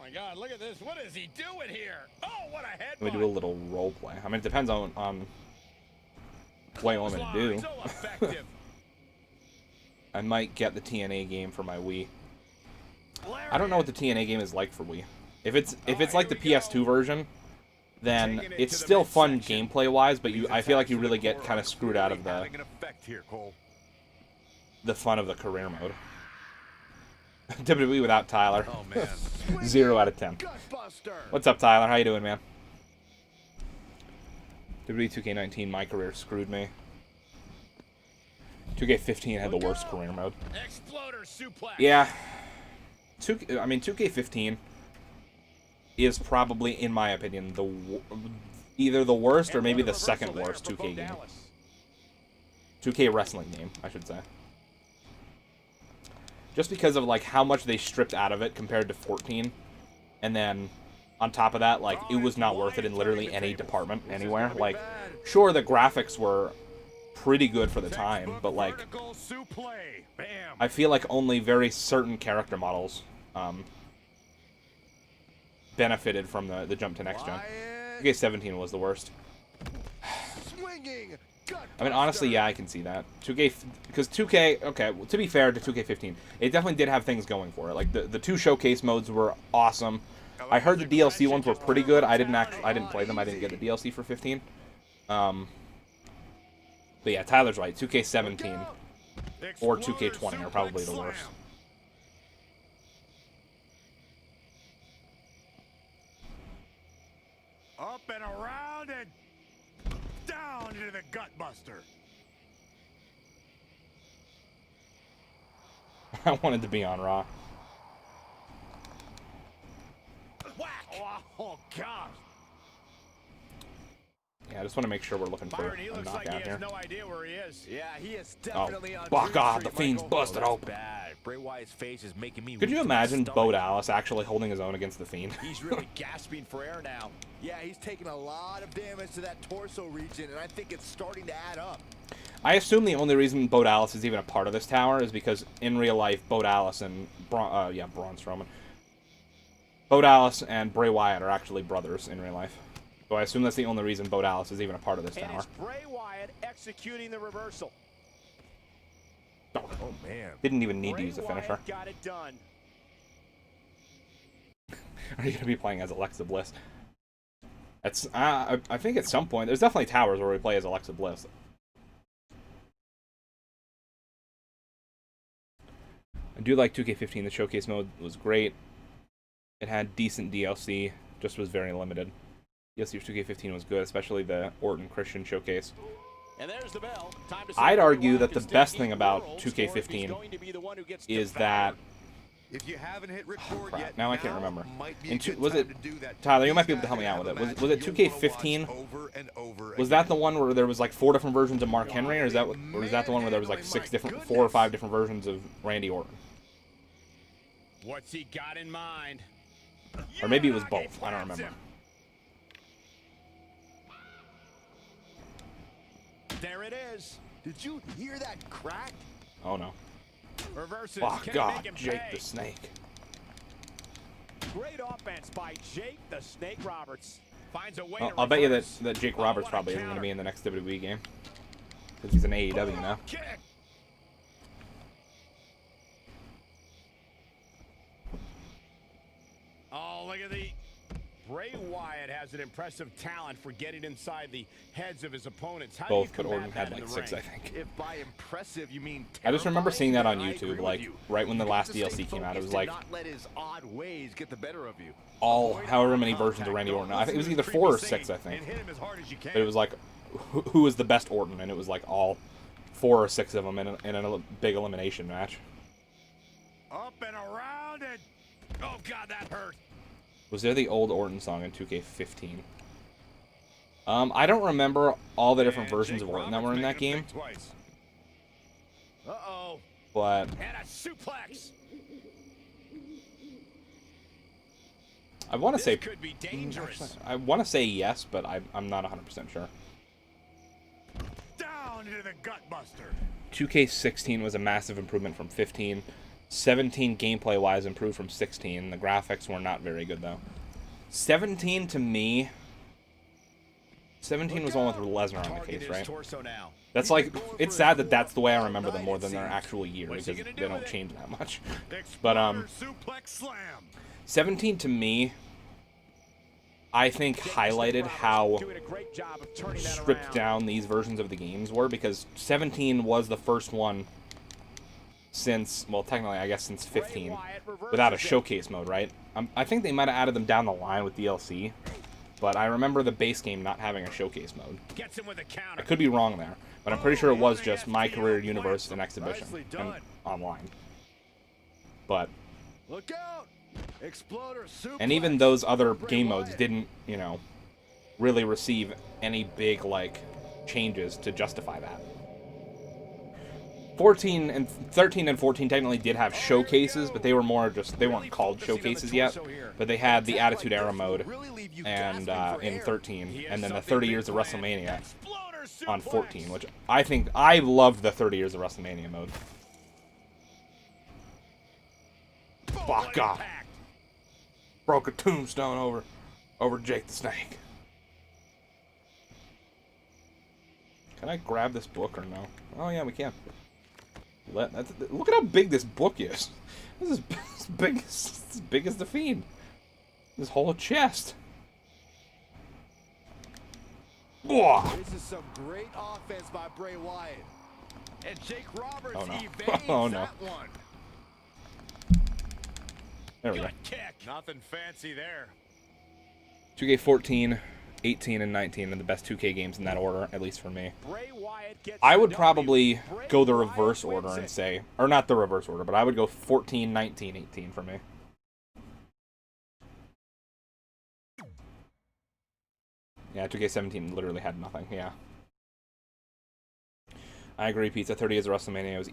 my God, look at this. What is he doing here? Oh, what a headbutt. Let me do a little role play. I mean, it depends on what you want me to do. So effective. I might get the TNA game for my Wii. I don't know what the TNA game is like for Wii. If it's like the PS2 version, then it's still fun gameplay-wise, but I feel like you really get kind of screwed out of the fun of the career mode. WWE without Tyler. Oh, man. 0 out of 10. What's up, Tyler? How you doing, man? WWE 2K19, my career screwed me. 2K15 had the worst career mode. Yeah. 2K15 is probably, in my opinion, either the worst or maybe the second worst 2K game. 2K wrestling game, I should say. Just because of, like, how much they stripped out of it compared to 14. And then, on top of that, like, it was not worth it in literally any department, anywhere. Like, sure, the graphics were pretty good for the time, but, like, I feel like only very certain character models benefited from the jump to next gen. 2K17 was the worst. I mean, honestly, yeah, I can see that. 2K, because 2K, okay, well, to be fair to 2K15, it definitely did have things going for it. Like, the 2 showcase modes were awesome. I heard the DLC ones were pretty good. I didn't play them. I didn't get the DLC for 15. But yeah, Tyler's right. 2K17 or 2K20 are probably the worst. Up and around and down into the gut buster. I wanted to be on Raw. Whack! Oh, gosh. Yeah, I just want to make sure we're looking for Byron, he a looks knockout like he here. has no idea where he is. Yeah, he is definitely on Oh, Dream God, Street, the Fiend's Michael. busted open. Bad. Bray Wyatt's face is making me Could you weak to my imagine stomach. Bo Dallas actually holding his own against the Fiend? He's really gasping for air now. Yeah, he's taking a lot of damage to that torso region, and I think it's starting to add up. I assume the only reason Bo Dallas is even a part of this tower is because in real life, Bo Dallas and Braun Strowman, Bo Dallas and Bray Wyatt are actually brothers in real life. So I assume that's the only reason Bo Dallas is even a part of this And tower. it's Bray Wyatt executing the reversal. Oh, Man. didn't even need to use a Bray finisher. Wyatt got it done. Are you going to be playing as Alexa Bliss? That's I think at some point, there's definitely towers where we play as Alexa Bliss. I do like 2K15. The showcase mode was great. It had decent DLC, just was very limited. DLC for 2K15 was good, especially the Orton Christian showcase. And there's the bell. Time to I'd see argue Bray that the Wyatt best can thing still about eat worlds, or if he's 2K15 going to be the one who gets is devoured. that... If you haven't hit record Oh, crap. yet, Now I can't remember. might be In a two, good was time it to do that. Tyler? You might be These able to help me guys out with it. have a Was it match you'll wanna 2K15? watch over and over Was again. that the one where there was like 4 different versions of Mark Henry, or is that the one where there was like 4 or 5 different versions of Randy Orton? What's he got in mind? Or maybe it was both. I don't remember. There it is. Did you hear that crack? Oh no. Reverses. Oh Can he God, make him Jake pay? the Snake. Great offense by Jake the Snake Roberts. Finds a way Well, to I'll bet you reverse. that Jake Oh, Roberts what a probably isn't going to counter. be in the next WWE game. Because he's an AEW now. Kick. Oh, look at the... Bray Wyatt has an impressive talent for getting inside the heads of his opponents. How Both, do but you Orton combat had that in like the 6, ring? I think. If by impressive you mean I just remember seeing that on terrifying, then I YouTube, agree like, with you. right when the You last have to stay DLC came out. It was focused like, and not let his odd ways get the better of you. all, Avoid however eye many versions of contact. Randy Don't Orton. I think it was listen either to 4 or creepy 6, I saying, think. and hit him as hard as you can. But it was like, who was the best Orton? And it was like all 4 or 6 of them in a big elimination match. Up and around and... Oh, God, that hurt. Was there the old Orton song in 2K15? I don't remember all the different And versions Jake of Orton that were in that Roberts making game, him think twice. Uh-oh. but And a suplex. I want to This say could be dangerous. I want to say yes, but I'm not 100% sure. Down into the gut buster. 2K16 was a massive improvement from 15. 17 gameplay-wise improved from 16. The graphics were not very good though. 17 to me. 17 was the one with Lesnar on the Target case, his right? torso now. That's like, it's sad that that's the way I remember them more than their actual year, What's because he gonna they do don't with it? change that much. But Exploder suplex slam. 17 to me I think highlighted how stripped down these versions of the games were, because 17 was the first one since, well, technically, I guess since 15, without a showcase mode, right? I think they might have added them down the line with DLC, but I remember the base game not having a showcase mode. I could be wrong there, but I'm pretty sure it was just My Career, Universe, and Exhibition, and online. But, Look out! Exploder suplex. and even those other game modes didn't, you know, really receive any big, like, changes to justify that. 13 and 14 technically did have showcases, but they were more just, they weren't called showcases yet, but they had the Attitude Era mode and in 13, and then the 30 Years of WrestleMania on 14, which I loved the 30 Years of WrestleMania mode. Oh, God. Broke a tombstone over Jake the Snake. Can I grab this book or no? Oh, yeah, we can. Look at how big this book is. This is as big as the Fiend. This whole chest. Whoa. This is some great offense by Bray Wyatt. And Jake Roberts Oh, no. evades Oh, no. that one. There we go. Good kick. Nothing fancy there. 2K14, 18, and 19 are the best 2K games in that order, at least for me. Bray Wyatt gets I would the probably W. Bray go the Wyatt reverse wins order and it. say, or not the reverse order, but I would go 14, 19, 18 for me. Yeah, 2K17 literally had nothing, yeah. I agree, Pizza. 30 Years of WrestleMania was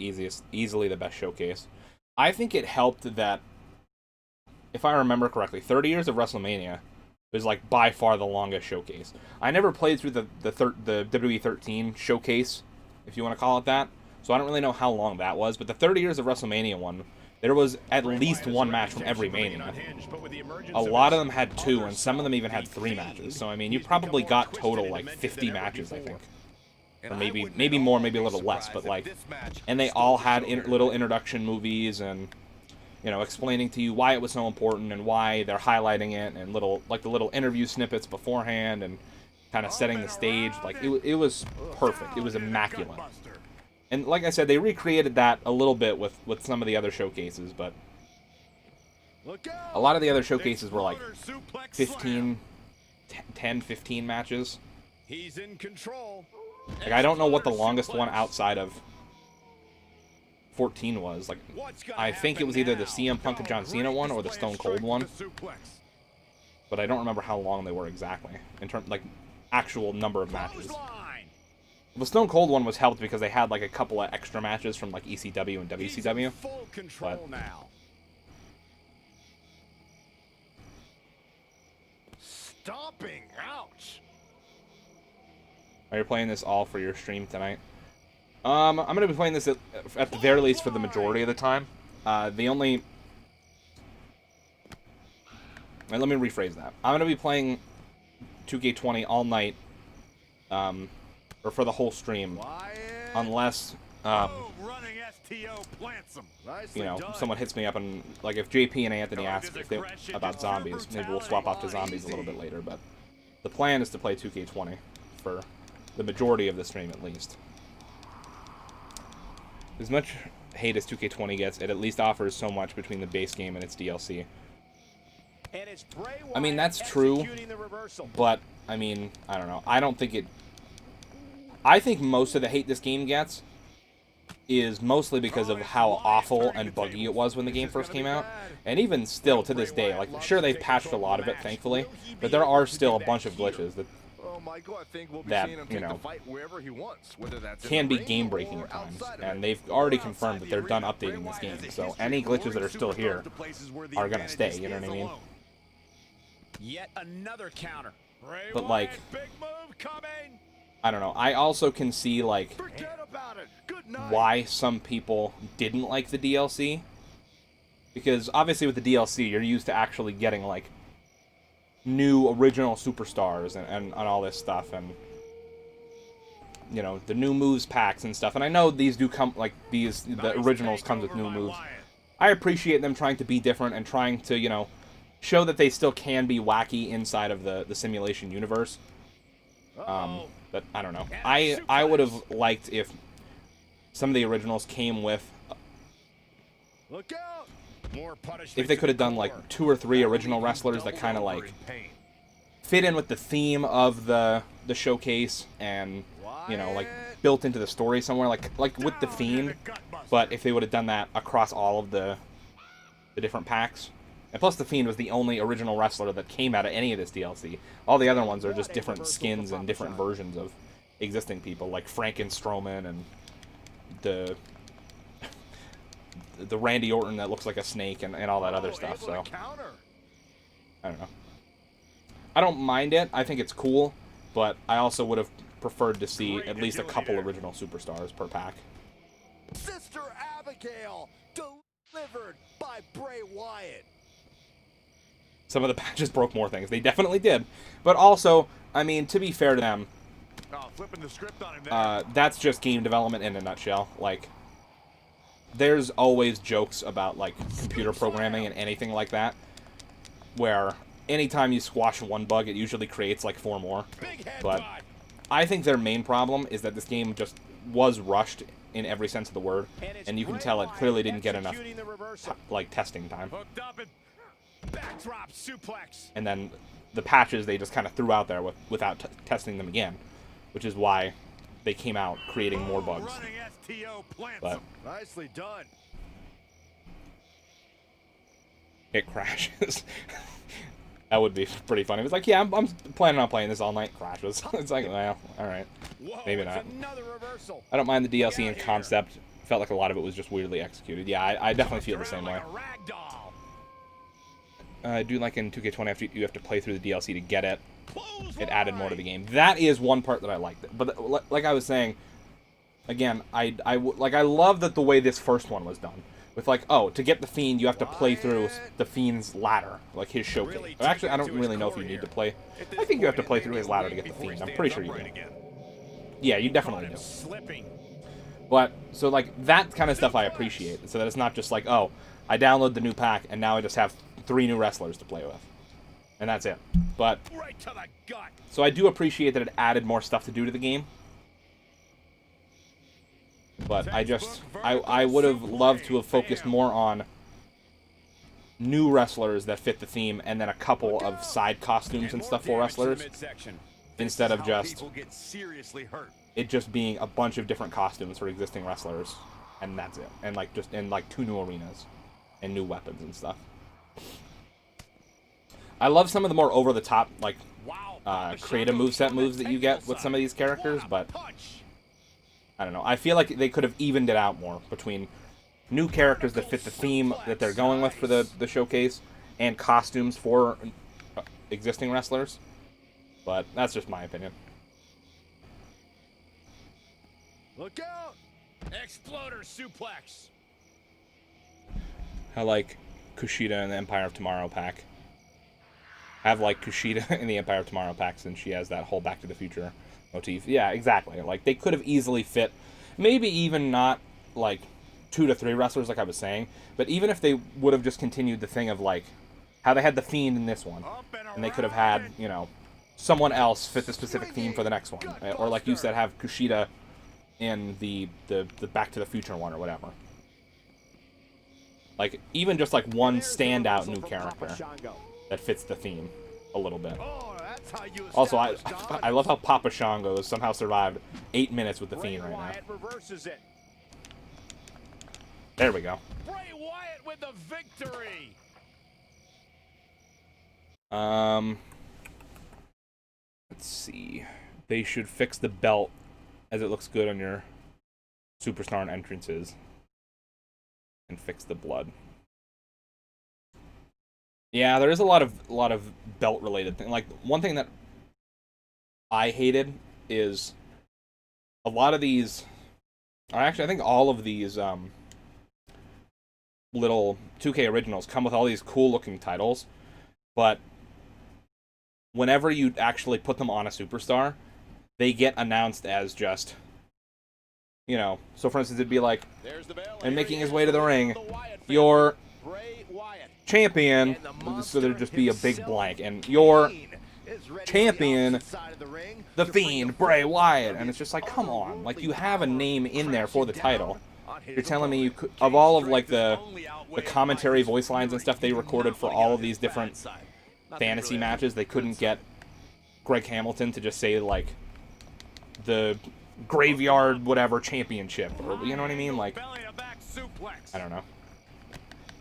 easily the best showcase. I think it helped that, if I remember correctly, 30 Years of WrestleMania was like by far the longest showcase. I never played through the WWE 13 showcase, if you want to call it that, so I don't really know how long that was, but the 30 Years of WrestleMania one, there was at least one match from every Mania. A lot of them had 2, and some of them even had 3 matches. So, I mean, you probably got total, like, 50 matches, I think. Or maybe more, maybe a little less, but, like... And they all had little introduction movies and, you know, explaining to you why it was so important and why they're highlighting it, and the little interview snippets beforehand and kind of setting the stage. Like, it was perfect. It was immaculate. And like I said, they recreated that a little bit with some of the other showcases, but a lot of the other showcases were like 10, 15 matches. He's in control. Like, I don't know what the longest one outside of 14 was. Like, I think it was either the CM Punk and John Cena one or the Stone Cold one, but I don't remember how long they were exactly in terms, like, actual number of matches. The Stone Cold one was helped because they had, like, a couple of extra matches from, like, ECW and WCW. Full control now. Stomping. Ouch. Are you playing this all for your stream tonight? I'm going to be playing this at the very least for the majority of the time. The only... Wait, let me rephrase that. I'm going to be playing 2K20 all night, or for the whole stream, unless, you know, someone hits me up and, like, if JP and Anthony ask about zombies, maybe we'll swap off to zombies a little bit later, but the plan is to play 2K20 for the majority of the stream, at least. As much hate as 2K20 gets, it at least offers so much between the base game and its DLC. I mean, that's true, but, I mean, I don't know. I don't think it... I think most of the hate this game gets is mostly because of how awful and buggy it was when the game first came out. And even still, to this day, like, sure, they've patched a lot of it, thankfully, but there are still a bunch of glitches that you know, can be game-breaking at times. And they've already confirmed that they're done updating this game, so any glitches that are still here are gonna stay, you know what I mean? Yet another counter. But, like, I don't know. I also can see, like, why some people didn't like the DLC. Because, obviously, with the DLC, you're used to actually getting, like, new original superstars and all this stuff. And, you know, the new moves packs and stuff. And I know these do come, like, the originals comes with new moves. I appreciate them trying to be different and trying to, you know, show that they still can be wacky inside of the simulation universe. But I don't know. I would have liked if some of the originals came with... Look out! More punishment. If they could have done like 2 or 3 original wrestlers that kind of like fit in with the theme of the showcase and, you know, like built into the story somewhere, like with the Fiend. But if they would have done that across all of the different packs. And plus the Fiend was the only original wrestler that came out of any of this DLC. All the other ones are just different skins and different versions of existing people, like Frankenstrowman and the Randy Orton that looks like a snake and all that other stuff. So I don't know. I don't mind it. I think it's cool, but I also would have preferred to see at least a couple original superstars per pack. Sister Abigail, delivered by Bray Wyatt. Some of the patches broke more things. They definitely did. But also, I mean, to be fair to them, flipping the script on him there. That's just game development in a nutshell. Like, there's always jokes about, like, computer programming and anything like that, where anytime you squash one bug, it usually creates, like, 4 more. But I think their main problem is that this game just was rushed in every sense of the word, and you can tell it clearly didn't get enough, like, testing time. Backdrop suplex. And then the patches they just kind of threw out there without testing them again, which is why they came out creating more bugs. But Nicely done. it crashes. That would be pretty funny. It's like, yeah, I'm planning on playing this all night. Crashes. It's like, well, all right, maybe not. I don't mind the DLC in concept. Felt like a lot of it was just weirdly executed. Yeah, I definitely feel the same way. I do like in 2K20 after you have to play through the DLC to get it. It added more to the game. That is one part that I liked. But like I was saying, again, I love that the way this first one was done. With like, oh, to get the Fiend, you have to play through the Fiend's ladder, like his showcase. Actually, I don't really know if you need to play. I think you have to play through his ladder to get the Fiend. I'm pretty sure you do. Yeah, you definitely do. But, so like, that kind of stuff I appreciate. So that it's not just like, oh, I download the new pack, and now I just have 3 new wrestlers to play with. And that's it. But, so I do appreciate that it added more stuff to do to the game. But I would have loved to have focused more on new wrestlers that fit the theme, and then a couple of side costumes and stuff for wrestlers, instead of just it just being a bunch of different costumes for existing wrestlers, and that's it. And like just in like 2 new arenas and new weapons and stuff. I love some of the more over-the-top, like, creative moveset moves that you get with some of these characters, but I don't know. I feel like they could have evened it out more between new characters that fit the theme that they're going with for the showcase and costumes for existing wrestlers. But that's just my opinion. Look out! Exploder suplex. I like Kushida in the Empire of Tomorrow pack. I have like Kushida in the Empire of Tomorrow pack since she has that whole Back to the Future motif. Yeah, exactly. Like, they could have easily fit, maybe even not, like, 2 to 3 wrestlers like I was saying, but even if they would have just continued the thing of, like, how they had the Fiend in this one, and they could have had, you know, someone else fit the specific theme for the next one. Or, like you said, have Kushida in the Back to the Future one or whatever. Like, even just, like, one standout new character that fits the theme a little bit. Also, I love how Papa Shango has somehow survived 8 minutes with the Fiend right now. There we go. Bray Wyatt with the victory. Let's see. They should fix the belt as it looks good on your Superstar and entrances, and fix the blood. Yeah, there is a lot of belt related things. Like, one thing that I hated is a lot of these, or actually I think all of these little 2K originals come with all these cool looking titles, but whenever you actually put them on a superstar, they get announced as just, you know, so for instance it'd be like, and making his way to the ring, your champion, so there'd just be a big blank, and your champion, the Fiend, Bray Wyatt, and it's just like, come on, like, you have a name in there for the title. You're telling me you could, of all of like the commentary voice lines and stuff they recorded for all of these different fantasy matches, they couldn't get Greg Hamilton to just say like the Graveyard whatever championship, or you know what I mean? Like, I don't know.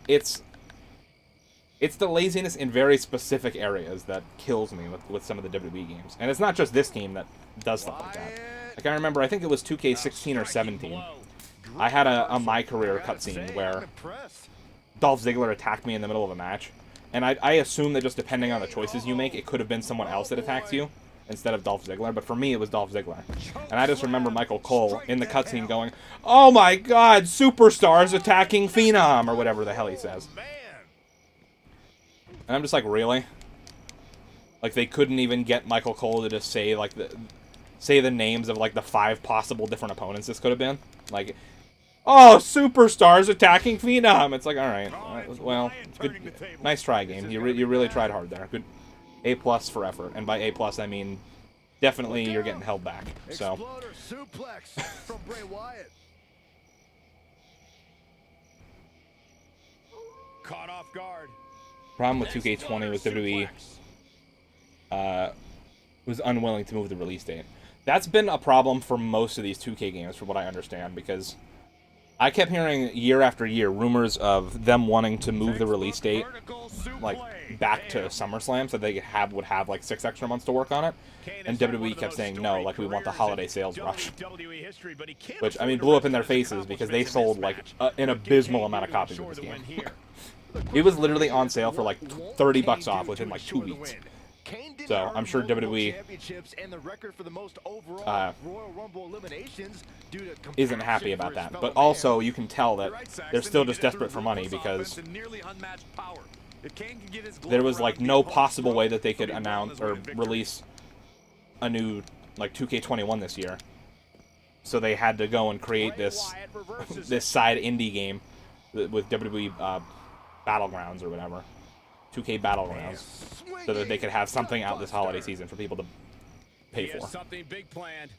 It's the laziness in very specific areas that kills me with some of the WWE games. And it's not just this game that does stuff like that. Like, I remember, I think it was 2K16 or 17. I had a My Career cutscene where Dolph Ziggler attacked me in the middle of a match. And I assume that just depending on the choices you make, it could have been someone else that attacks you instead of Dolph Ziggler. But for me, it was Dolph Ziggler. And I just remember Michael Cole in the cutscene going, "Oh my god, superstars attacking Phenom," or whatever the hell he says. And I'm just like, really? Like, they couldn't even get Michael Cole to just say, like, the names of, like, the 5 possible different opponents this could have been? Like, oh, superstars attacking Phenom! It's like, alright, well, good, nice try, game. You really tried hard there. Good, A+ for effort. And by A+, I mean, definitely you're getting held back, so. Suplex from Bray Wyatt. Caught off guard. Problem with 2K20 was WWE was unwilling to move the release date. That's been a problem for most of these 2K games, from what I understand, because I kept hearing year after year rumors of them wanting to move the release date like back to SummerSlam so they would have like 6 extra months to work on it, and WWE kept saying no, like, we want the holiday sales rush, which, I mean, blew up in their faces because they sold like an abysmal amount of copies of this game. It was literally on sale for like $30 off within like 2 weeks. So I'm sure WWE isn't happy about that. But also, you can tell that they're still just desperate for money because there was like no possible way that they could announce or release a new like 2K21 this year. So they had to go and create this side indie game with WWE Battlegrounds or whatever, 2K Battlegrounds, so that they could have something out this holiday season for people to pay for. Something big planned.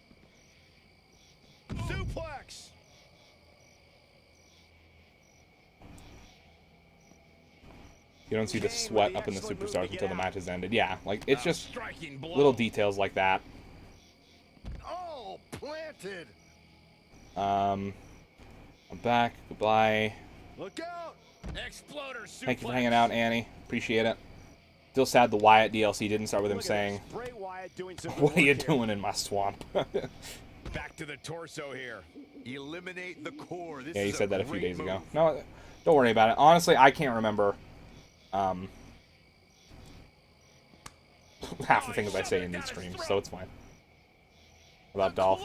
Suplex. You don't see the sweat up in the superstars until the match has ended. Yeah, like, it's just little details like that. Oh, planted. I'm back. Goodbye. Look out. Exploder suplex. Thank you for hanging out, Annie. Appreciate it. Still sad the Wyatt DLC didn't start with him saying, "What are you doing in my swamp?" Back to the torso here. Eliminate the core. Yeah, he said that a few days ago. No, don't worry about it. Honestly, I can't remember half the things I say in these streams, so it's fine. About Dolph.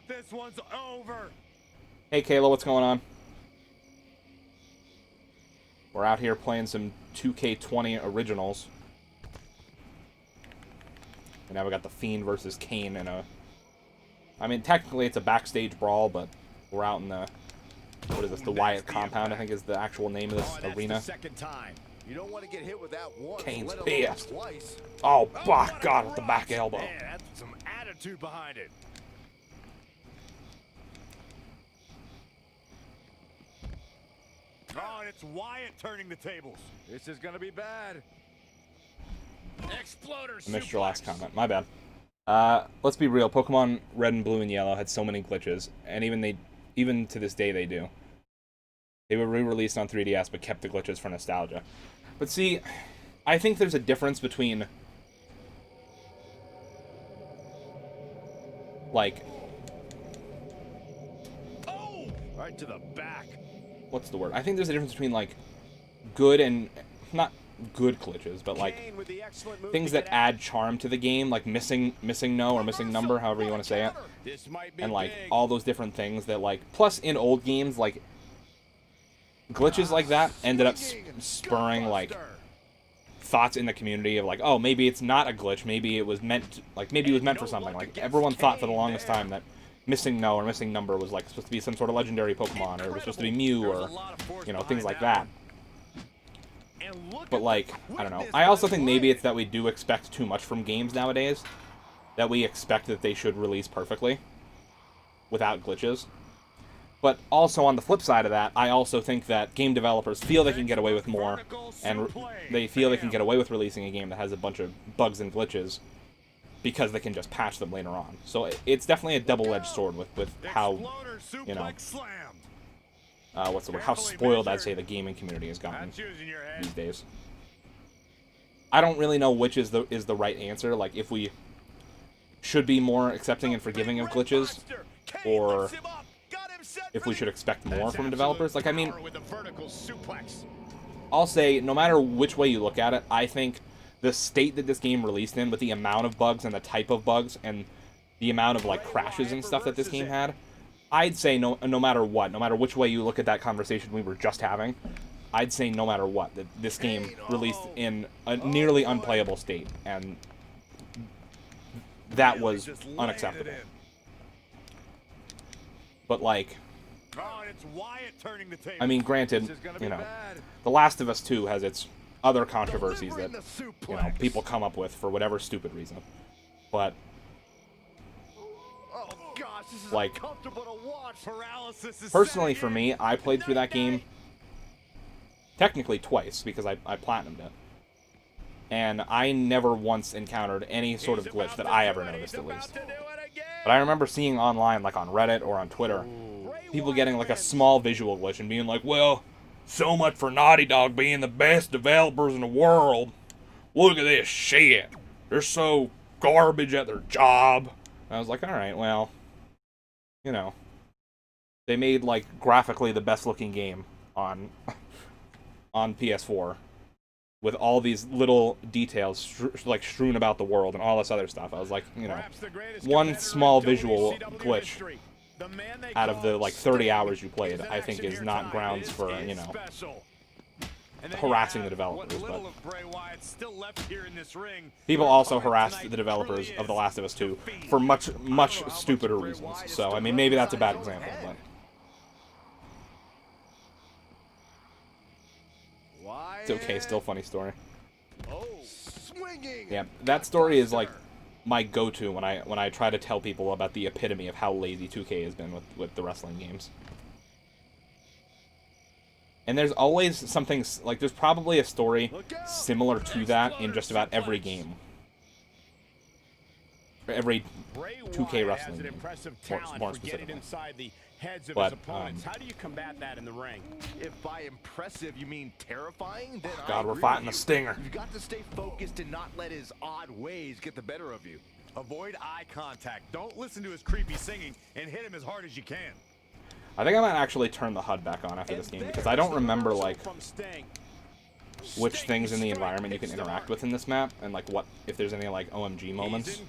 This one's over. Hey, Kayla, what's going on? We're out here playing some 2K20 originals. And now we got the Fiend versus Kane in a... I mean, technically it's a backstage brawl, but we're out in the... What is this? The Wyatt compound, I think, is the actual name of this arena. You don't want to get hit with that once, Kane's let alone pissed. twice. Oh, by God, with the back elbow. Man, that's some attitude behind it. Oh, and it's Wyatt turning the tables. This is gonna be bad. Exploder. I missed your last comment. My bad. Let's be real. Pokemon Red and Blue and Yellow had so many glitches, and even to this day they do. They were re-released on 3DS, but kept the glitches for nostalgia. But see, I think there's a difference between, like, Oh, right to the back. what's the word? I think there's a difference between, like, good and not good glitches, but like things that add charm to the game, like missing no or missing number, however you want to say it, This might be and like big. all those different things that, like, plus in old games, like glitches like that ended up spurring like thoughts in the community of like, oh, maybe it's not a glitch, maybe it was meant for something. Like, everyone thought for the longest time that missing no or missing number was like supposed to be some sort of legendary Pokemon, or it was supposed to be Mew, or, you know, things like that. But, like, I don't know. I also think maybe it's that we do expect too much from games nowadays. That we expect that they should release perfectly. Without glitches. But also on the flip side of that, I also think that game developers feel they can get away with more. And they feel they can get away with releasing a game that has a bunch of bugs and glitches. Because they can just patch them later on. So it's definitely a double-edged sword with how, you know, what's the word? How spoiled I'd say the gaming community has gotten these days. I don't really know which is the right answer. Like, if we should be more accepting and forgiving of glitches, or if we should expect more from developers. Like, I mean, I'll say, no matter which way you look at it, I think the state that this game released in, with the amount of bugs and the type of bugs and the amount of, like, crashes and stuff that this game had, I'd say no matter what, no matter which way you look at that conversation we were just having, I'd say no matter what, that this game released in a nearly unplayable state, and that was unacceptable. But, like, I mean, granted, you know, The Last of Us 2 has its other controversies that, you know, people come up with for whatever stupid reason. But, like, personally for me, I played through that game technically twice, because I platinumed it. And I never once encountered any sort of glitch that I ever noticed, at least. But I remember seeing online, like on Reddit or on Twitter, people getting like a small visual glitch and being like, well, so much for Naughty Dog being the best developers in the world. Look at this shit. They're so garbage at their job. And I was like, alright, well, you know, they made, like, graphically the best looking game on PS4. With all these little details, like, strewn about the world and all this other stuff. I was like, you know, one small visual glitch out of the, like, 30 hours you played, I think is not grounds for, you know, harassing the developers. But people also harassed the developers of The Last of Us 2 for much, much stupider reasons. So, I mean, maybe that's a bad example, but... It's okay, still funny story. Yeah, that story is like my go-to when I try to tell people about the epitome of how lazy 2K has been with the wrestling games. And there's always something, like, there's probably a story similar to that in just about every game. Every 2K wrestling game, more specifically. But, how do you combat that in the ring? If by impressive you mean terrifying, then God, we're fighting a Stinger. You've got to stay focused and not let his odd ways get the better of you. Avoid eye contact. Don't listen to his creepy singing, and hit him as hard as you can. I think I might actually turn the HUD back on after this game, because I don't remember, like, which things in the environment you can interact with in this map, and, like, what, if there's any, like, OMG moments.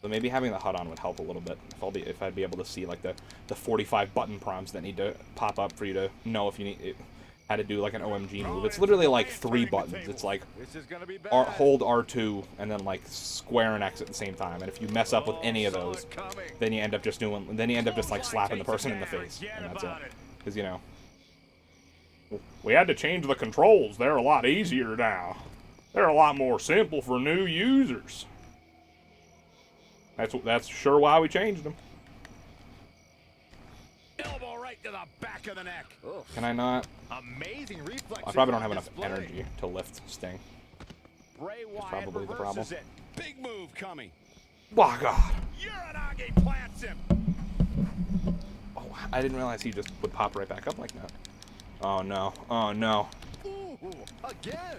So maybe having the HUD on would help a little bit, if I'd be able to see, like, the 45 button prompts that need to pop up for you to know if you need how to do, like, an OMG move. It's literally, like, 3 buttons. It's, like, hold R2 and then, like, square and X at the same time. And if you mess up with any of those, then you end up just like, slapping the person in the face. And that's it. Because, you know, we had to change the controls. They're a lot easier now. They're a lot more simple for new users. That's sure why we changed them. Elbow right to the back of the neck. Can I not? Amazing reflex. I probably don't have enough energy to lift Sting. That's probably the problem. Big move coming. Oh, God. Uranage plants him. Oh, I didn't realize he just would pop right back up like that. Oh, no. Oh, no. Ooh, again.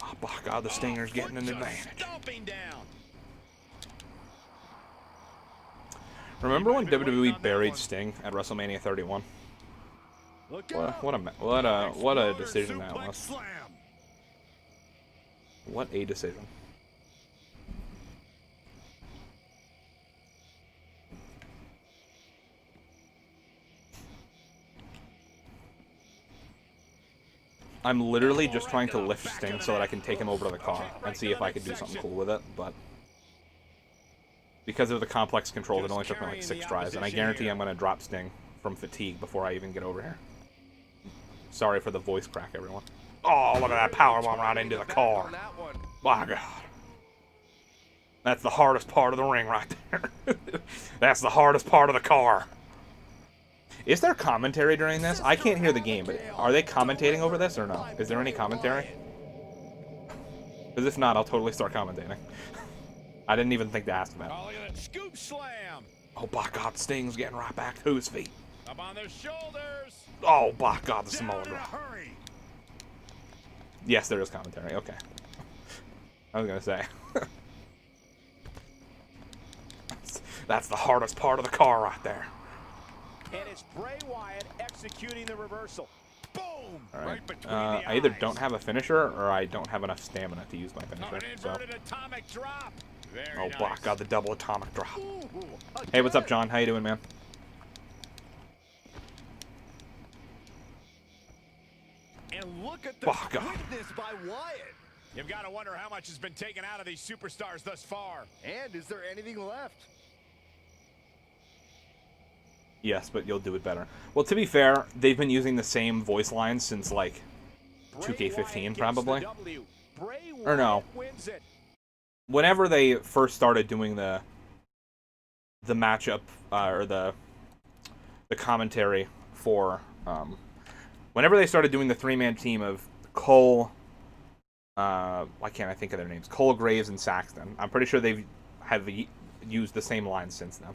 Oh, God, the Stinger's getting an advantage. Stomping down. Remember when WWE buried Sting at WrestleMania 31? What a decision that was. What a decision. I'm literally just trying to lift Sting so that I can take him over to the car and see if I can do something cool with it, but because of the complex controls, it only took me like 6 tries, and I guarantee I'm going to drop Sting from fatigue before I even get over here. Sorry for the voice crack, everyone. Oh, look at that powerbomb right into the car. My God. That's the hardest part of the ring right there. That's the hardest part of the car. Is there commentary during this? I can't hear the game, but are they commentating over this or no? Is there any commentary? Because if not, I'll totally start commentating. I didn't even think to ask that. Oh, look at that scoop slam. Oh, by God, Sting's getting right back to his feet. Up on their shoulders. Oh, by God, the Samoan Down in a drop. hurry. Yes, there is commentary. Okay. I was going to say. That's the hardest part of the car right there. And it's Bray Wyatt executing the reversal. Boom! All right. Right between the I either eyes. don't have a finisher or I don't have enough stamina to use my An finisher. So. inverted atomic drop. Very Oh, nice. by God, the double atomic drop. Ooh, Hey, what's up, again. John? How you doing, man? And look at the Oh, God. quickness by Wyatt. You've got to wonder how much has been taken out of these superstars thus far. And is there anything left? Yes, but you'll do it better. Well, to be fair, they've been using the same voice lines since, like, Bray 2K15, Wyatt probably. gets the W. Bray Or no. Wyatt wins it. Whenever they first started doing the matchup, or the commentary for, whenever they started doing the three-man team of Cole, why can't I think of their names? Cole, Graves, and Saxton. I'm pretty sure they've used the same lines since then.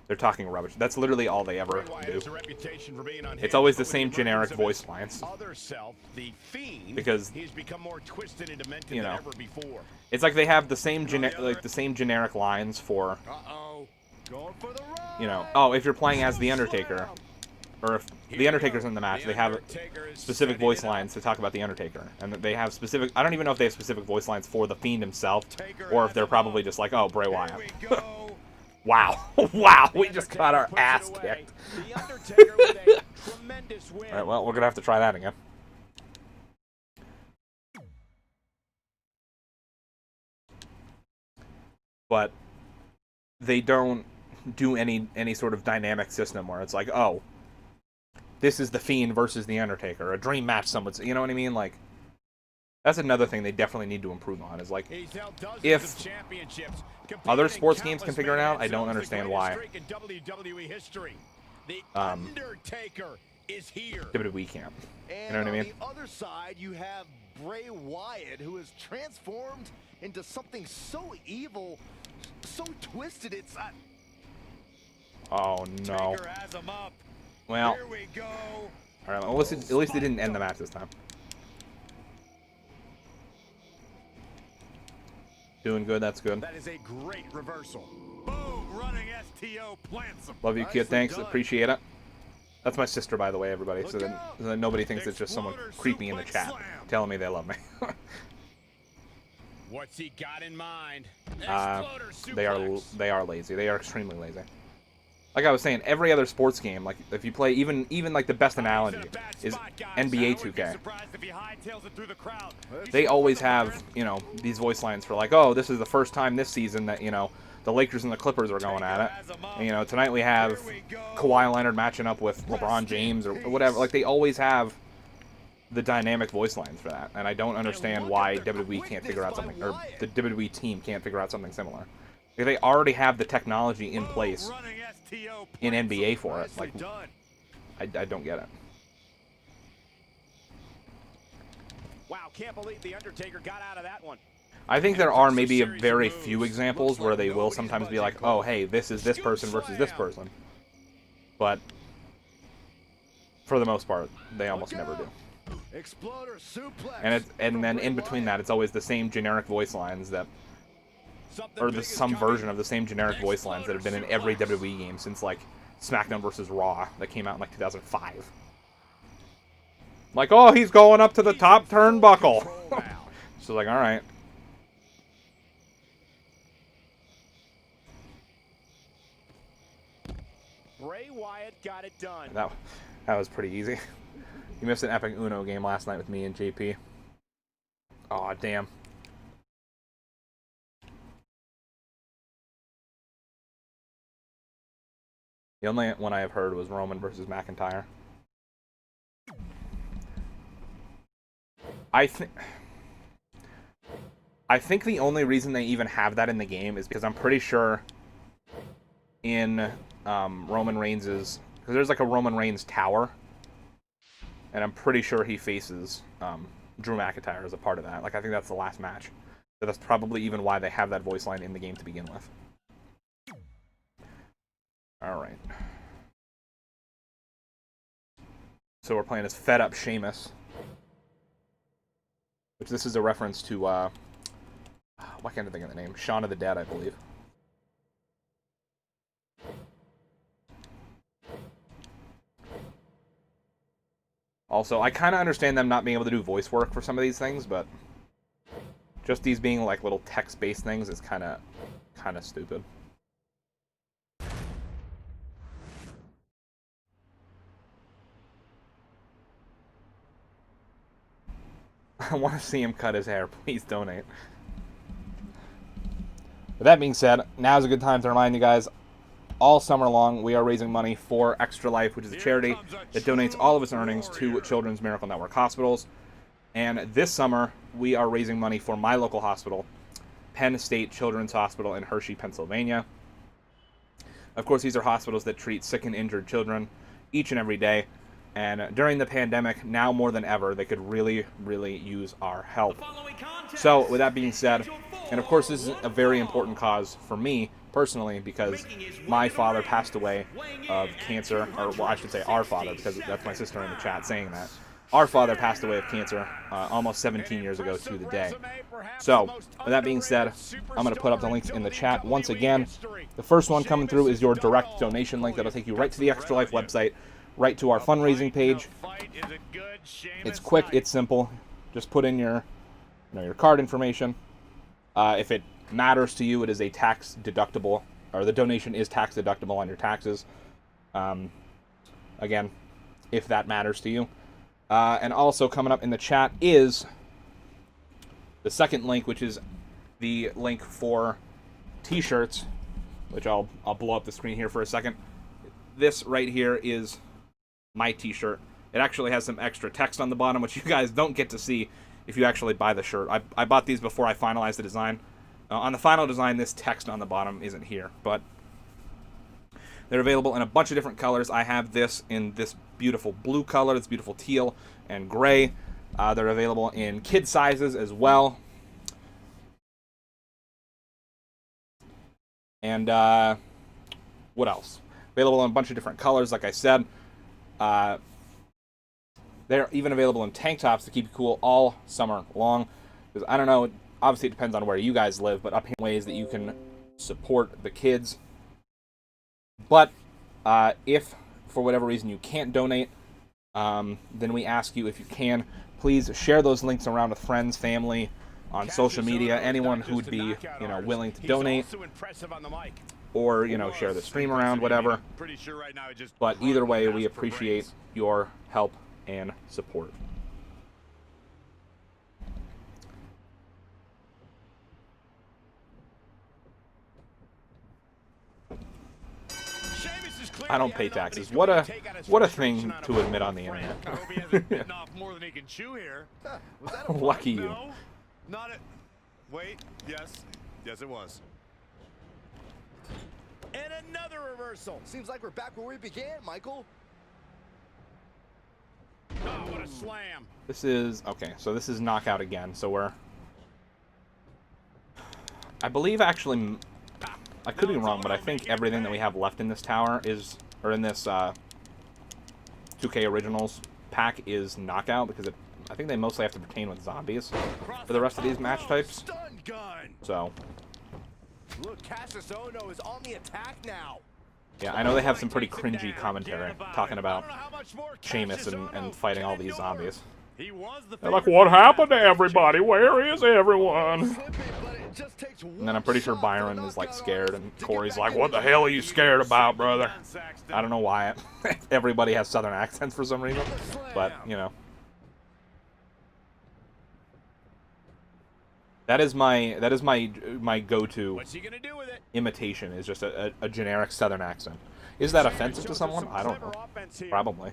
They're talking rubbish. That's literally all they ever Bray Wyatt do. has a reputation for being unhinged, It's always the but with same the generic emergence of voice his lines. Other self, the Fiend, Because, he's become more twisted and demented you know, than ever before. It's like they have the same the same generic lines for, Uh-oh. Going for the run. you know, oh, if you're playing as The Undertaker, or if The Undertaker's in the match, they have specific voice lines to talk about The Undertaker. And they have specific, I don't even know if they have specific voice lines for The Fiend himself, or if they're probably just like, oh, Bray Wyatt. Wow. Wow, we just got our ass kicked. The Undertaker with a tremendous win. All right, well, we're going to have to try that again. But they don't do any sort of dynamic system where it's like, oh, this is The Fiend versus The Undertaker, a dream match, some would say. You know what I mean? Like, that's another thing they definitely need to improve on, is like, He's held dozens if of championships, other competing in sports games can countless figure it out, I main don't events, understand the why greatest streak in WWE history. The Undertaker is here. WWE can't. And You know what I mean? on the other side, you have Bray Wyatt, who is transformed into something so evil, so twisted. It's Oh, no. Taker has him up. Well, Here we go. all right, well, at least they didn't end the match this time. Doing good, that's good. That is a great reversal. Boom, running STO plants him. Love you, kid. Nicely Thanks. done. Appreciate it. That's my sister, by the way, everybody, so Look that nobody thinks it's just someone Exploder creepy in the suplex chat slam. telling me they love me. What's he got in mind? Exploder suplex. They are lazy. They are extremely lazy. Like I was saying, every other sports game, like if you play even like the best analogy is NBA 2K. They always have, you know, these voice lines for like, oh, this is the first time this season that, you know, the Lakers and the Clippers are going at it. And, you know, tonight we have Kawhi Leonard matching up with LeBron James or whatever. Like, they always have the dynamic voice lines for that. And I don't understand why WWE can't figure out something, or the WWE team can't figure out something similar. If they already have the technology in place in NBA for it. Like, I don't get it. Wow, can't believe the Undertaker got out of that one. I think there are maybe a very few examples where they will sometimes be like, oh, hey, this is this person versus this person. But for the most part, they almost never do. Exploder suplex. And then in between that, it's always the same generic voice lines that, or some version of the same generic voice lines that have been in every WWE game since like SmackDown vs. Raw that came out in like 2005. Like, oh, he's going up to the top turnbuckle. So like, all right. Bray Wyatt got it done. That was pretty easy. You missed an epic Uno game last night with me and JP. Aw, damn. The only one I have heard was Roman versus McIntyre. I think the only reason they even have that in the game is because I'm pretty sure in Roman Reigns' because there's like a Roman Reigns tower, and I'm pretty sure he faces Drew McIntyre as a part of that. Like, I think that's the last match. So that's probably even why they have that voice line in the game to begin with. All right. So we're playing as Fed Up Sheamus, which this is a reference to, why can't I think of the name? Shaun of the Dead, I believe. Also, I kind of understand them not being able to do voice work for some of these things, but just these being like little text-based things is kind of stupid. I want to see him cut his hair. Please donate. With that being said, now's a good time to remind you guys, all summer long, we are raising money for Extra Life, which is a charity that donates all of its earnings to Children's Miracle Network hospitals. And this summer, we are raising money for my local hospital, Penn State Children's Hospital in Hershey, Pennsylvania. Of course, these are hospitals that treat sick and injured children each and every day. And during the pandemic, now more than ever, they could really, really use our help. So, with that being said, and of course this is a very important cause for me, personally, because my father passed away of cancer, or well, I should say our father, because that's my sister in the chat saying that. Our father passed away of cancer almost 17 years ago to the day. So, with that being said, I'm going to put up the links in the chat once again. The first one coming through is your direct donation link that'll take you right to the Extra Life website, right to our fundraising page. It's quick, it's simple. Just put in your card information. If it matters to you, it is a tax deductible, or the donation is tax deductible on your taxes. Again, if that matters to you. And also coming up in the chat is the second link, which is the link for t-shirts, which I'll blow up the screen here for a second. This right here is my t-shirt. It actually has some extra text on the bottom, which you guys don't get to see if you actually buy the shirt. I bought these before I finalized the design. On the final design, this text on the bottom isn't here, but they're available in a bunch of different colors. I have this in this beautiful blue color, this beautiful teal and gray. They're available in kid sizes as well. And what else? Available in a bunch of different colors, like I said. They're even available in tank tops to keep you cool all summer long. Because I don't know, obviously it depends on where you guys live, but up here ways that you can support the kids. But if for whatever reason you can't donate, then we ask you, if you can, please share those links around with friends, family, on social media, anyone who would be, willing to donate, or, share the stream around, whatever. But either way, we appreciate your help and support. I don't pay taxes. What a thing to admit on the internet. Lucky you. Wait, yes, it was. And another reversal. Seems like we're back where we began, Michael. Oh, what a slam. This is, okay, so this is knockout again. So I believe actually, I could be wrong, but I think everything that we have left in this tower is, or in this 2K Originals pack is knockout, because I think they mostly have to pertain with zombies for the rest of these match types. So. Look, Cassius Ohno is on the attack now. Yeah, I know they have some pretty cringy commentary talking about Sheamus and fighting all these zombies. They're like, what happened to everybody? Where is everyone? And then I'm pretty sure Byron is like scared, and Corey's like, what the hell are you scared about, brother? I don't know why everybody has southern accents for some reason, but, That is my go-to imitation, is just a generic southern accent. Is that offensive to someone? I don't know. Probably.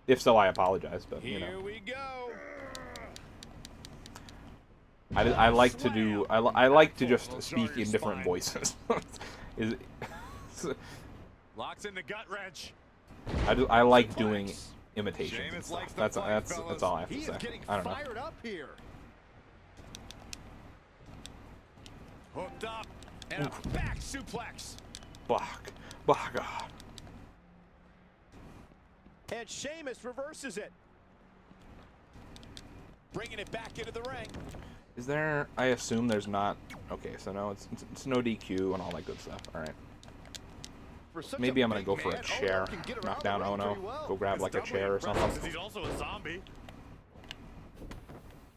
If so, I apologize, but, Here we go. I like to do I like to just speak in different voices. Locks in the gut wrench. I like doing imitations and stuff. That's all I have to say. I don't know. Fired up here. Hooked up and a back suplex. Fuck. And Sheamus reverses it. Bringing it back into the ring. Is there? I assume there's not. Okay, so no, it's no DQ and all that good stuff. All right. Maybe I'm gonna go for a chair. Knock down Ono. Go grab like a chair or something. He's also a zombie.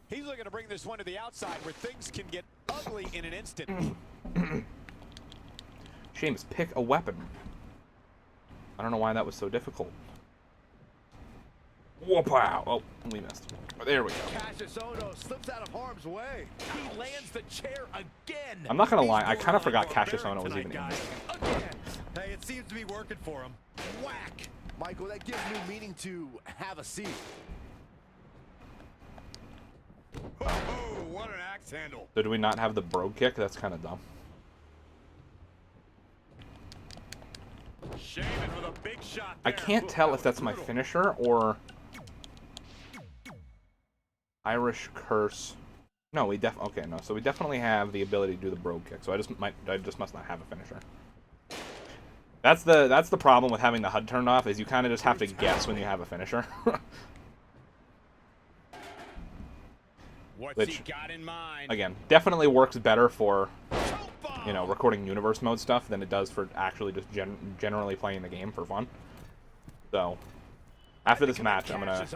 He's looking to bring this one to the outside where things can get ugly in an instant. Sheamus, pick a weapon. I don't know why that was so difficult. Whoop-pow! Oh, we missed. There we go. Cassius Ohno slips out of harm's way. He lands the chair again. I'm not gonna lie, I kind of forgot Cassius Ohno was even in guys. this. Again. Hey, it seems to be working for him. Whack. Michael, that gives new meaning to have a seat. Oh, what an axe handle. So do we not have the brogue kick? That's kind of dumb. Sheamus with a big shot I there. can't tell if that's my finisher or Irish curse. No, okay, no. So we definitely have the ability to do the brogue kick. So I just must not have a finisher. That's the problem with having the HUD turned off, is you kind of just have to guess when you have a finisher. What's Which, he got in mind? again, definitely works better for, you know, recording universe mode stuff than it does for actually just generally playing the game for fun. So, after this match, I'm gonna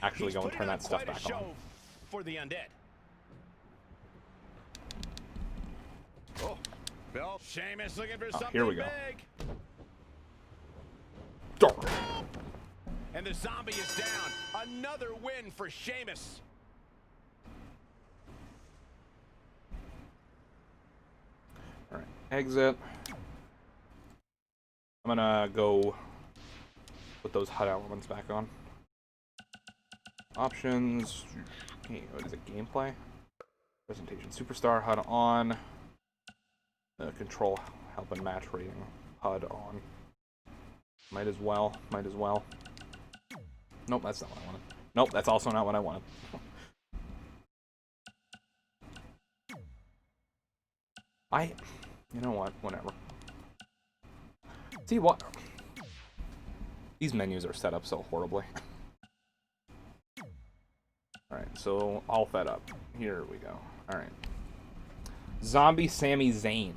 actually go and turn that stuff back on. For the undead. Oh, Bill. Sheamus looking for something here we go. big. Dark. And the zombie is down. Another win for Sheamus. Alright, exit. I'm gonna go put those HUD elements back on. Options. What is it? Gameplay? Presentation. Superstar HUD on. Control help and match rating HUD on. Might as well. Nope, that's not what I wanted. Nope, that's also not what I wanted. You know what? Whatever. See what? These menus are set up so horribly. Alright, so all fed up. Here we go. Alright. Zombie Sami Zayn.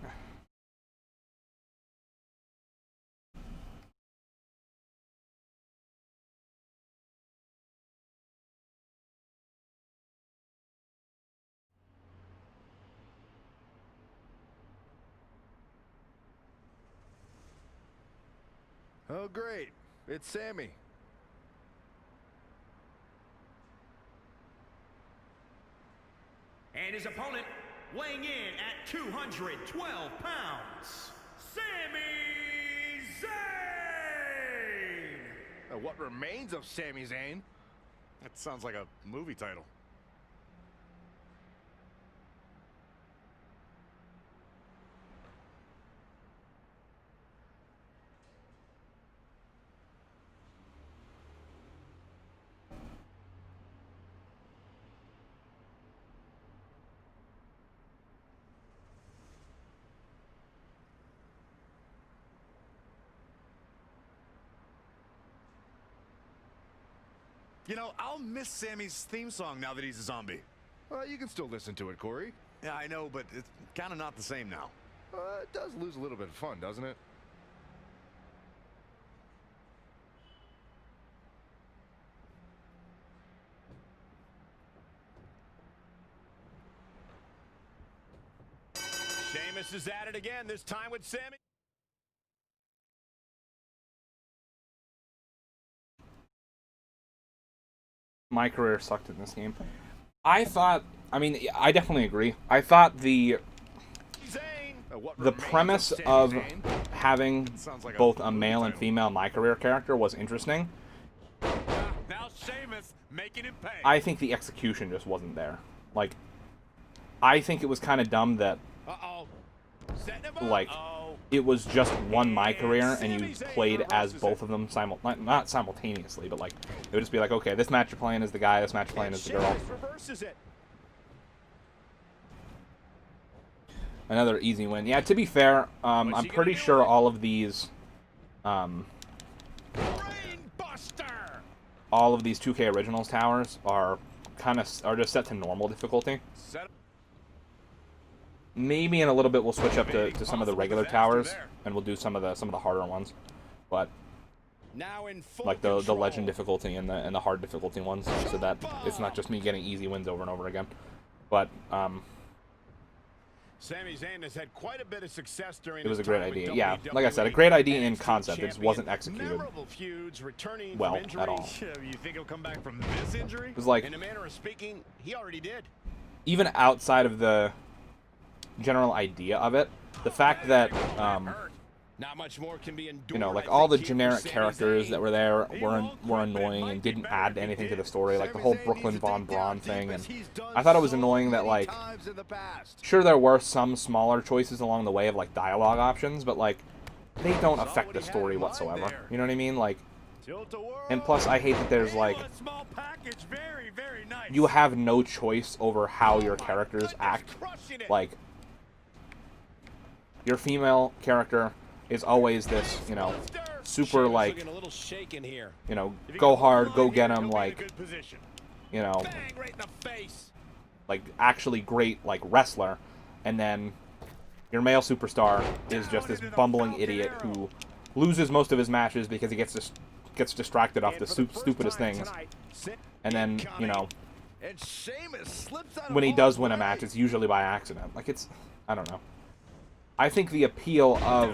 Oh, great. It's Sammy. And his opponent, weighing in at 212 pounds, Sami Zayn! What remains of Sami Zayn? That sounds like a movie title. You know, I'll miss Sammy's theme song now that he's a zombie. You can still listen to it, Corey. Yeah, I know, but it's kind of not the same now. It does lose a little bit of fun, doesn't it? Sheamus is at it again, this time with Sammy. My career sucked in this game. I definitely agree. I thought the premise of having both a male and female My Career character was interesting. Now Sheamus making him pay. I think the execution just wasn't there. Like, I think it was kind of dumb that, like, it was just one My Career, and you played as both of them not simultaneously, but like it would just be like, okay, this match you're playing is the guy, this match you're playing is the girl. Another easy win. Yeah, to be fair, I'm pretty sure all of these, all of these 2K Originals towers are just set to normal difficulty. Maybe in a little bit we'll switch up to some of the regular towers, and we'll do some of the harder ones, but like the legend difficulty and the hard difficulty ones, so that it's not just me getting easy wins over and over again. But Sami Zayn has had quite a bit of success during it was a great idea. Yeah, like I said, a great idea in concept. It just wasn't executed well at all. You think he'll come back from this injury? It was like, in a manner of speaking, he already did. Even outside of the general idea of it, the fact that not much more can be endured, you know, like all the generic characters that were there were annoying and didn't add anything to the story, like the whole Brooklyn Von Braun thing. And I thought it was annoying that, like, sure, there were some smaller choices along the way of like dialogue options, but like they don't affect the story whatsoever. You know what I mean? Like, and plus I hate that there's like, you have no choice over how your characters act. Like, your female character is always this, you know, super, like, you know, go hard, go get him, like, you know, like, actually great, like, wrestler. And then your male superstar is just this bumbling idiot who loses most of his matches because he gets distracted off the stupidest things. And then, you know, when he does win a match, it's usually by accident. Like, it's, I don't know. I think the appeal of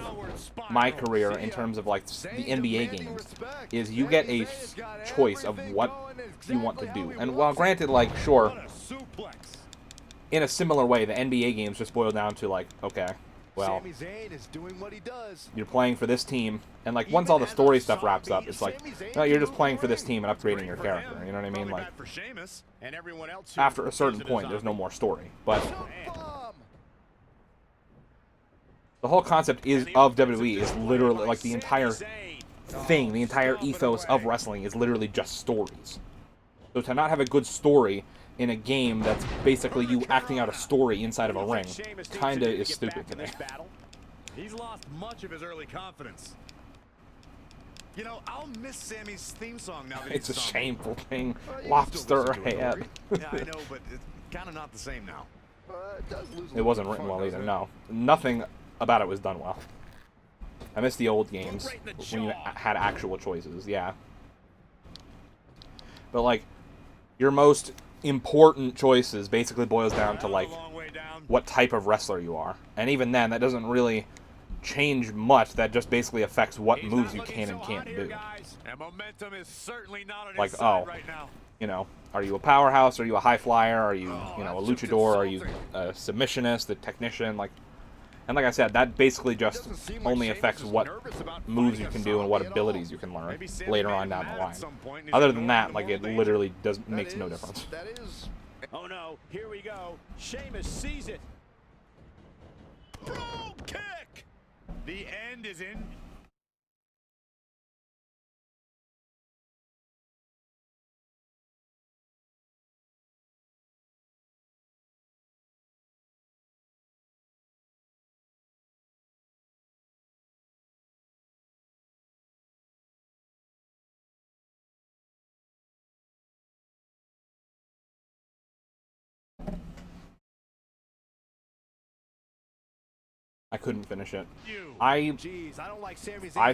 My Career in terms of like the NBA games is you get a choice of what you want to do. And while granted, like, sure, in a similar way, the NBA games just boil down to like, okay, well, you're playing for this team, and like once all the story stuff wraps up, it's like, no, you're just playing for this team and upgrading your character. You know what I mean? Like, after a certain point, there's no more story. But the whole concept of WWE is literally, like, the entire thing, the entire ethos of wrestling is literally just stories. So to not have a good story in a game that's basically you acting out a story inside of a ring, kinda is stupid to me. He's lost much of his early confidence. You know, I'll miss Sami's theme song now that It's a he's shameful thing. Lobster head. Yeah, I know, but it's kind of not the same now. It wasn't written well either, no. Nothing about it was done well. I miss the old games when you had actual choices, yeah. But like, your most important choices basically boils down to like what type of wrestler you are. And even then, that doesn't really change much. That just basically affects what moves you can and can't do. Like, oh, you know, are you a powerhouse? Are you a high flyer? Are you, you know, a luchador? Are you a submissionist, a technician? Like, and like I said, that basically just only affects what moves you can do and what abilities you can learn later on down the line. Other than that, like, it literally makes no difference. Oh no, here we go. Sheamus sees it. Bro kick! The end is in. I couldn't finish it. I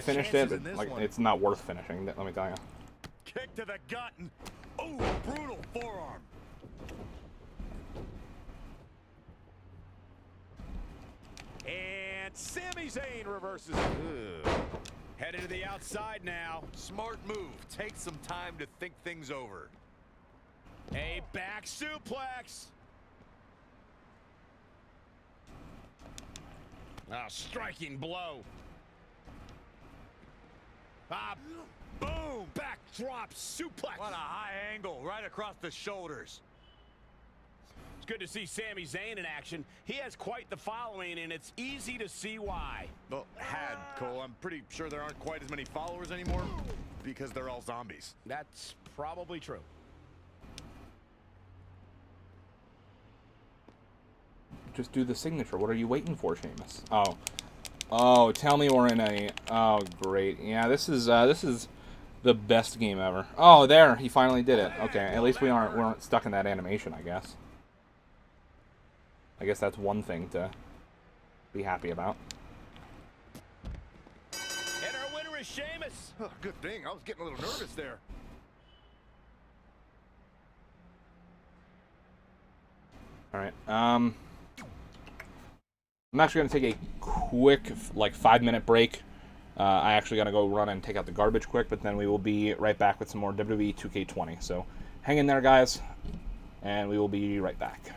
finished it, but like, it's not worth finishing, let me tell you. Kick to the gut and ooh, brutal forearm. And Sami Zayn reverses it. Headed to the outside now. Smart move. Take some time to think things over. A back suplex. A striking blow. Boom! Backdrop suplex. What a high angle right across the shoulders. good to see Sami Zayn in action. He has quite the following, and it's easy to see why. Well, Cole. I'm pretty sure there aren't quite as many followers anymore because they're all zombies. That's probably true. Just do the signature. What are you waiting for, Sheamus? Oh. Oh, tell me we're in a... Oh, great. Yeah, this is the best game ever. Oh, there. He finally did it. Okay, at least we weren't stuck in that animation, I guess. I guess that's one thing to be happy about. And our winner is Sheamus. Oh, good thing. I was getting a little nervous there. All right. I'm actually going to take a quick, like, 5-minute break. I actually got to go run and take out the garbage quick, but then we will be right back with some more WWE 2K20. So hang in there, guys, and we will be right back.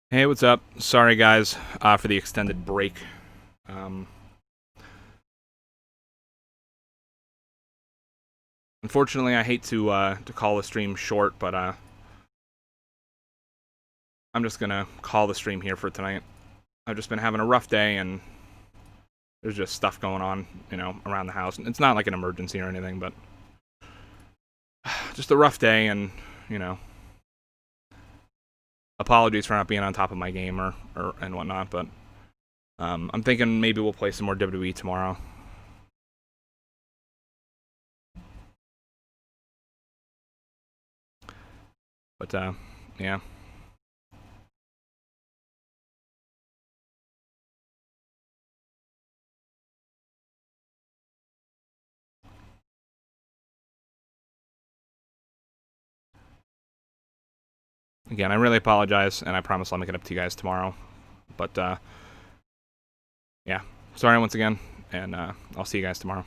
Hey, what's up? Sorry, guys, for the extended break. Unfortunately, I hate to call the stream short, but I'm just gonna call the stream here for tonight. I've just been having a rough day, and there's just stuff going on, around the house. It's not like an emergency or anything, but just a rough day, and apologies for not being on top of my game or and whatnot, but I'm thinking maybe we'll play some more WWE tomorrow. But yeah. Again, I really apologize, and I promise I'll make it up to you guys tomorrow. But yeah, sorry once again, and I'll see you guys tomorrow.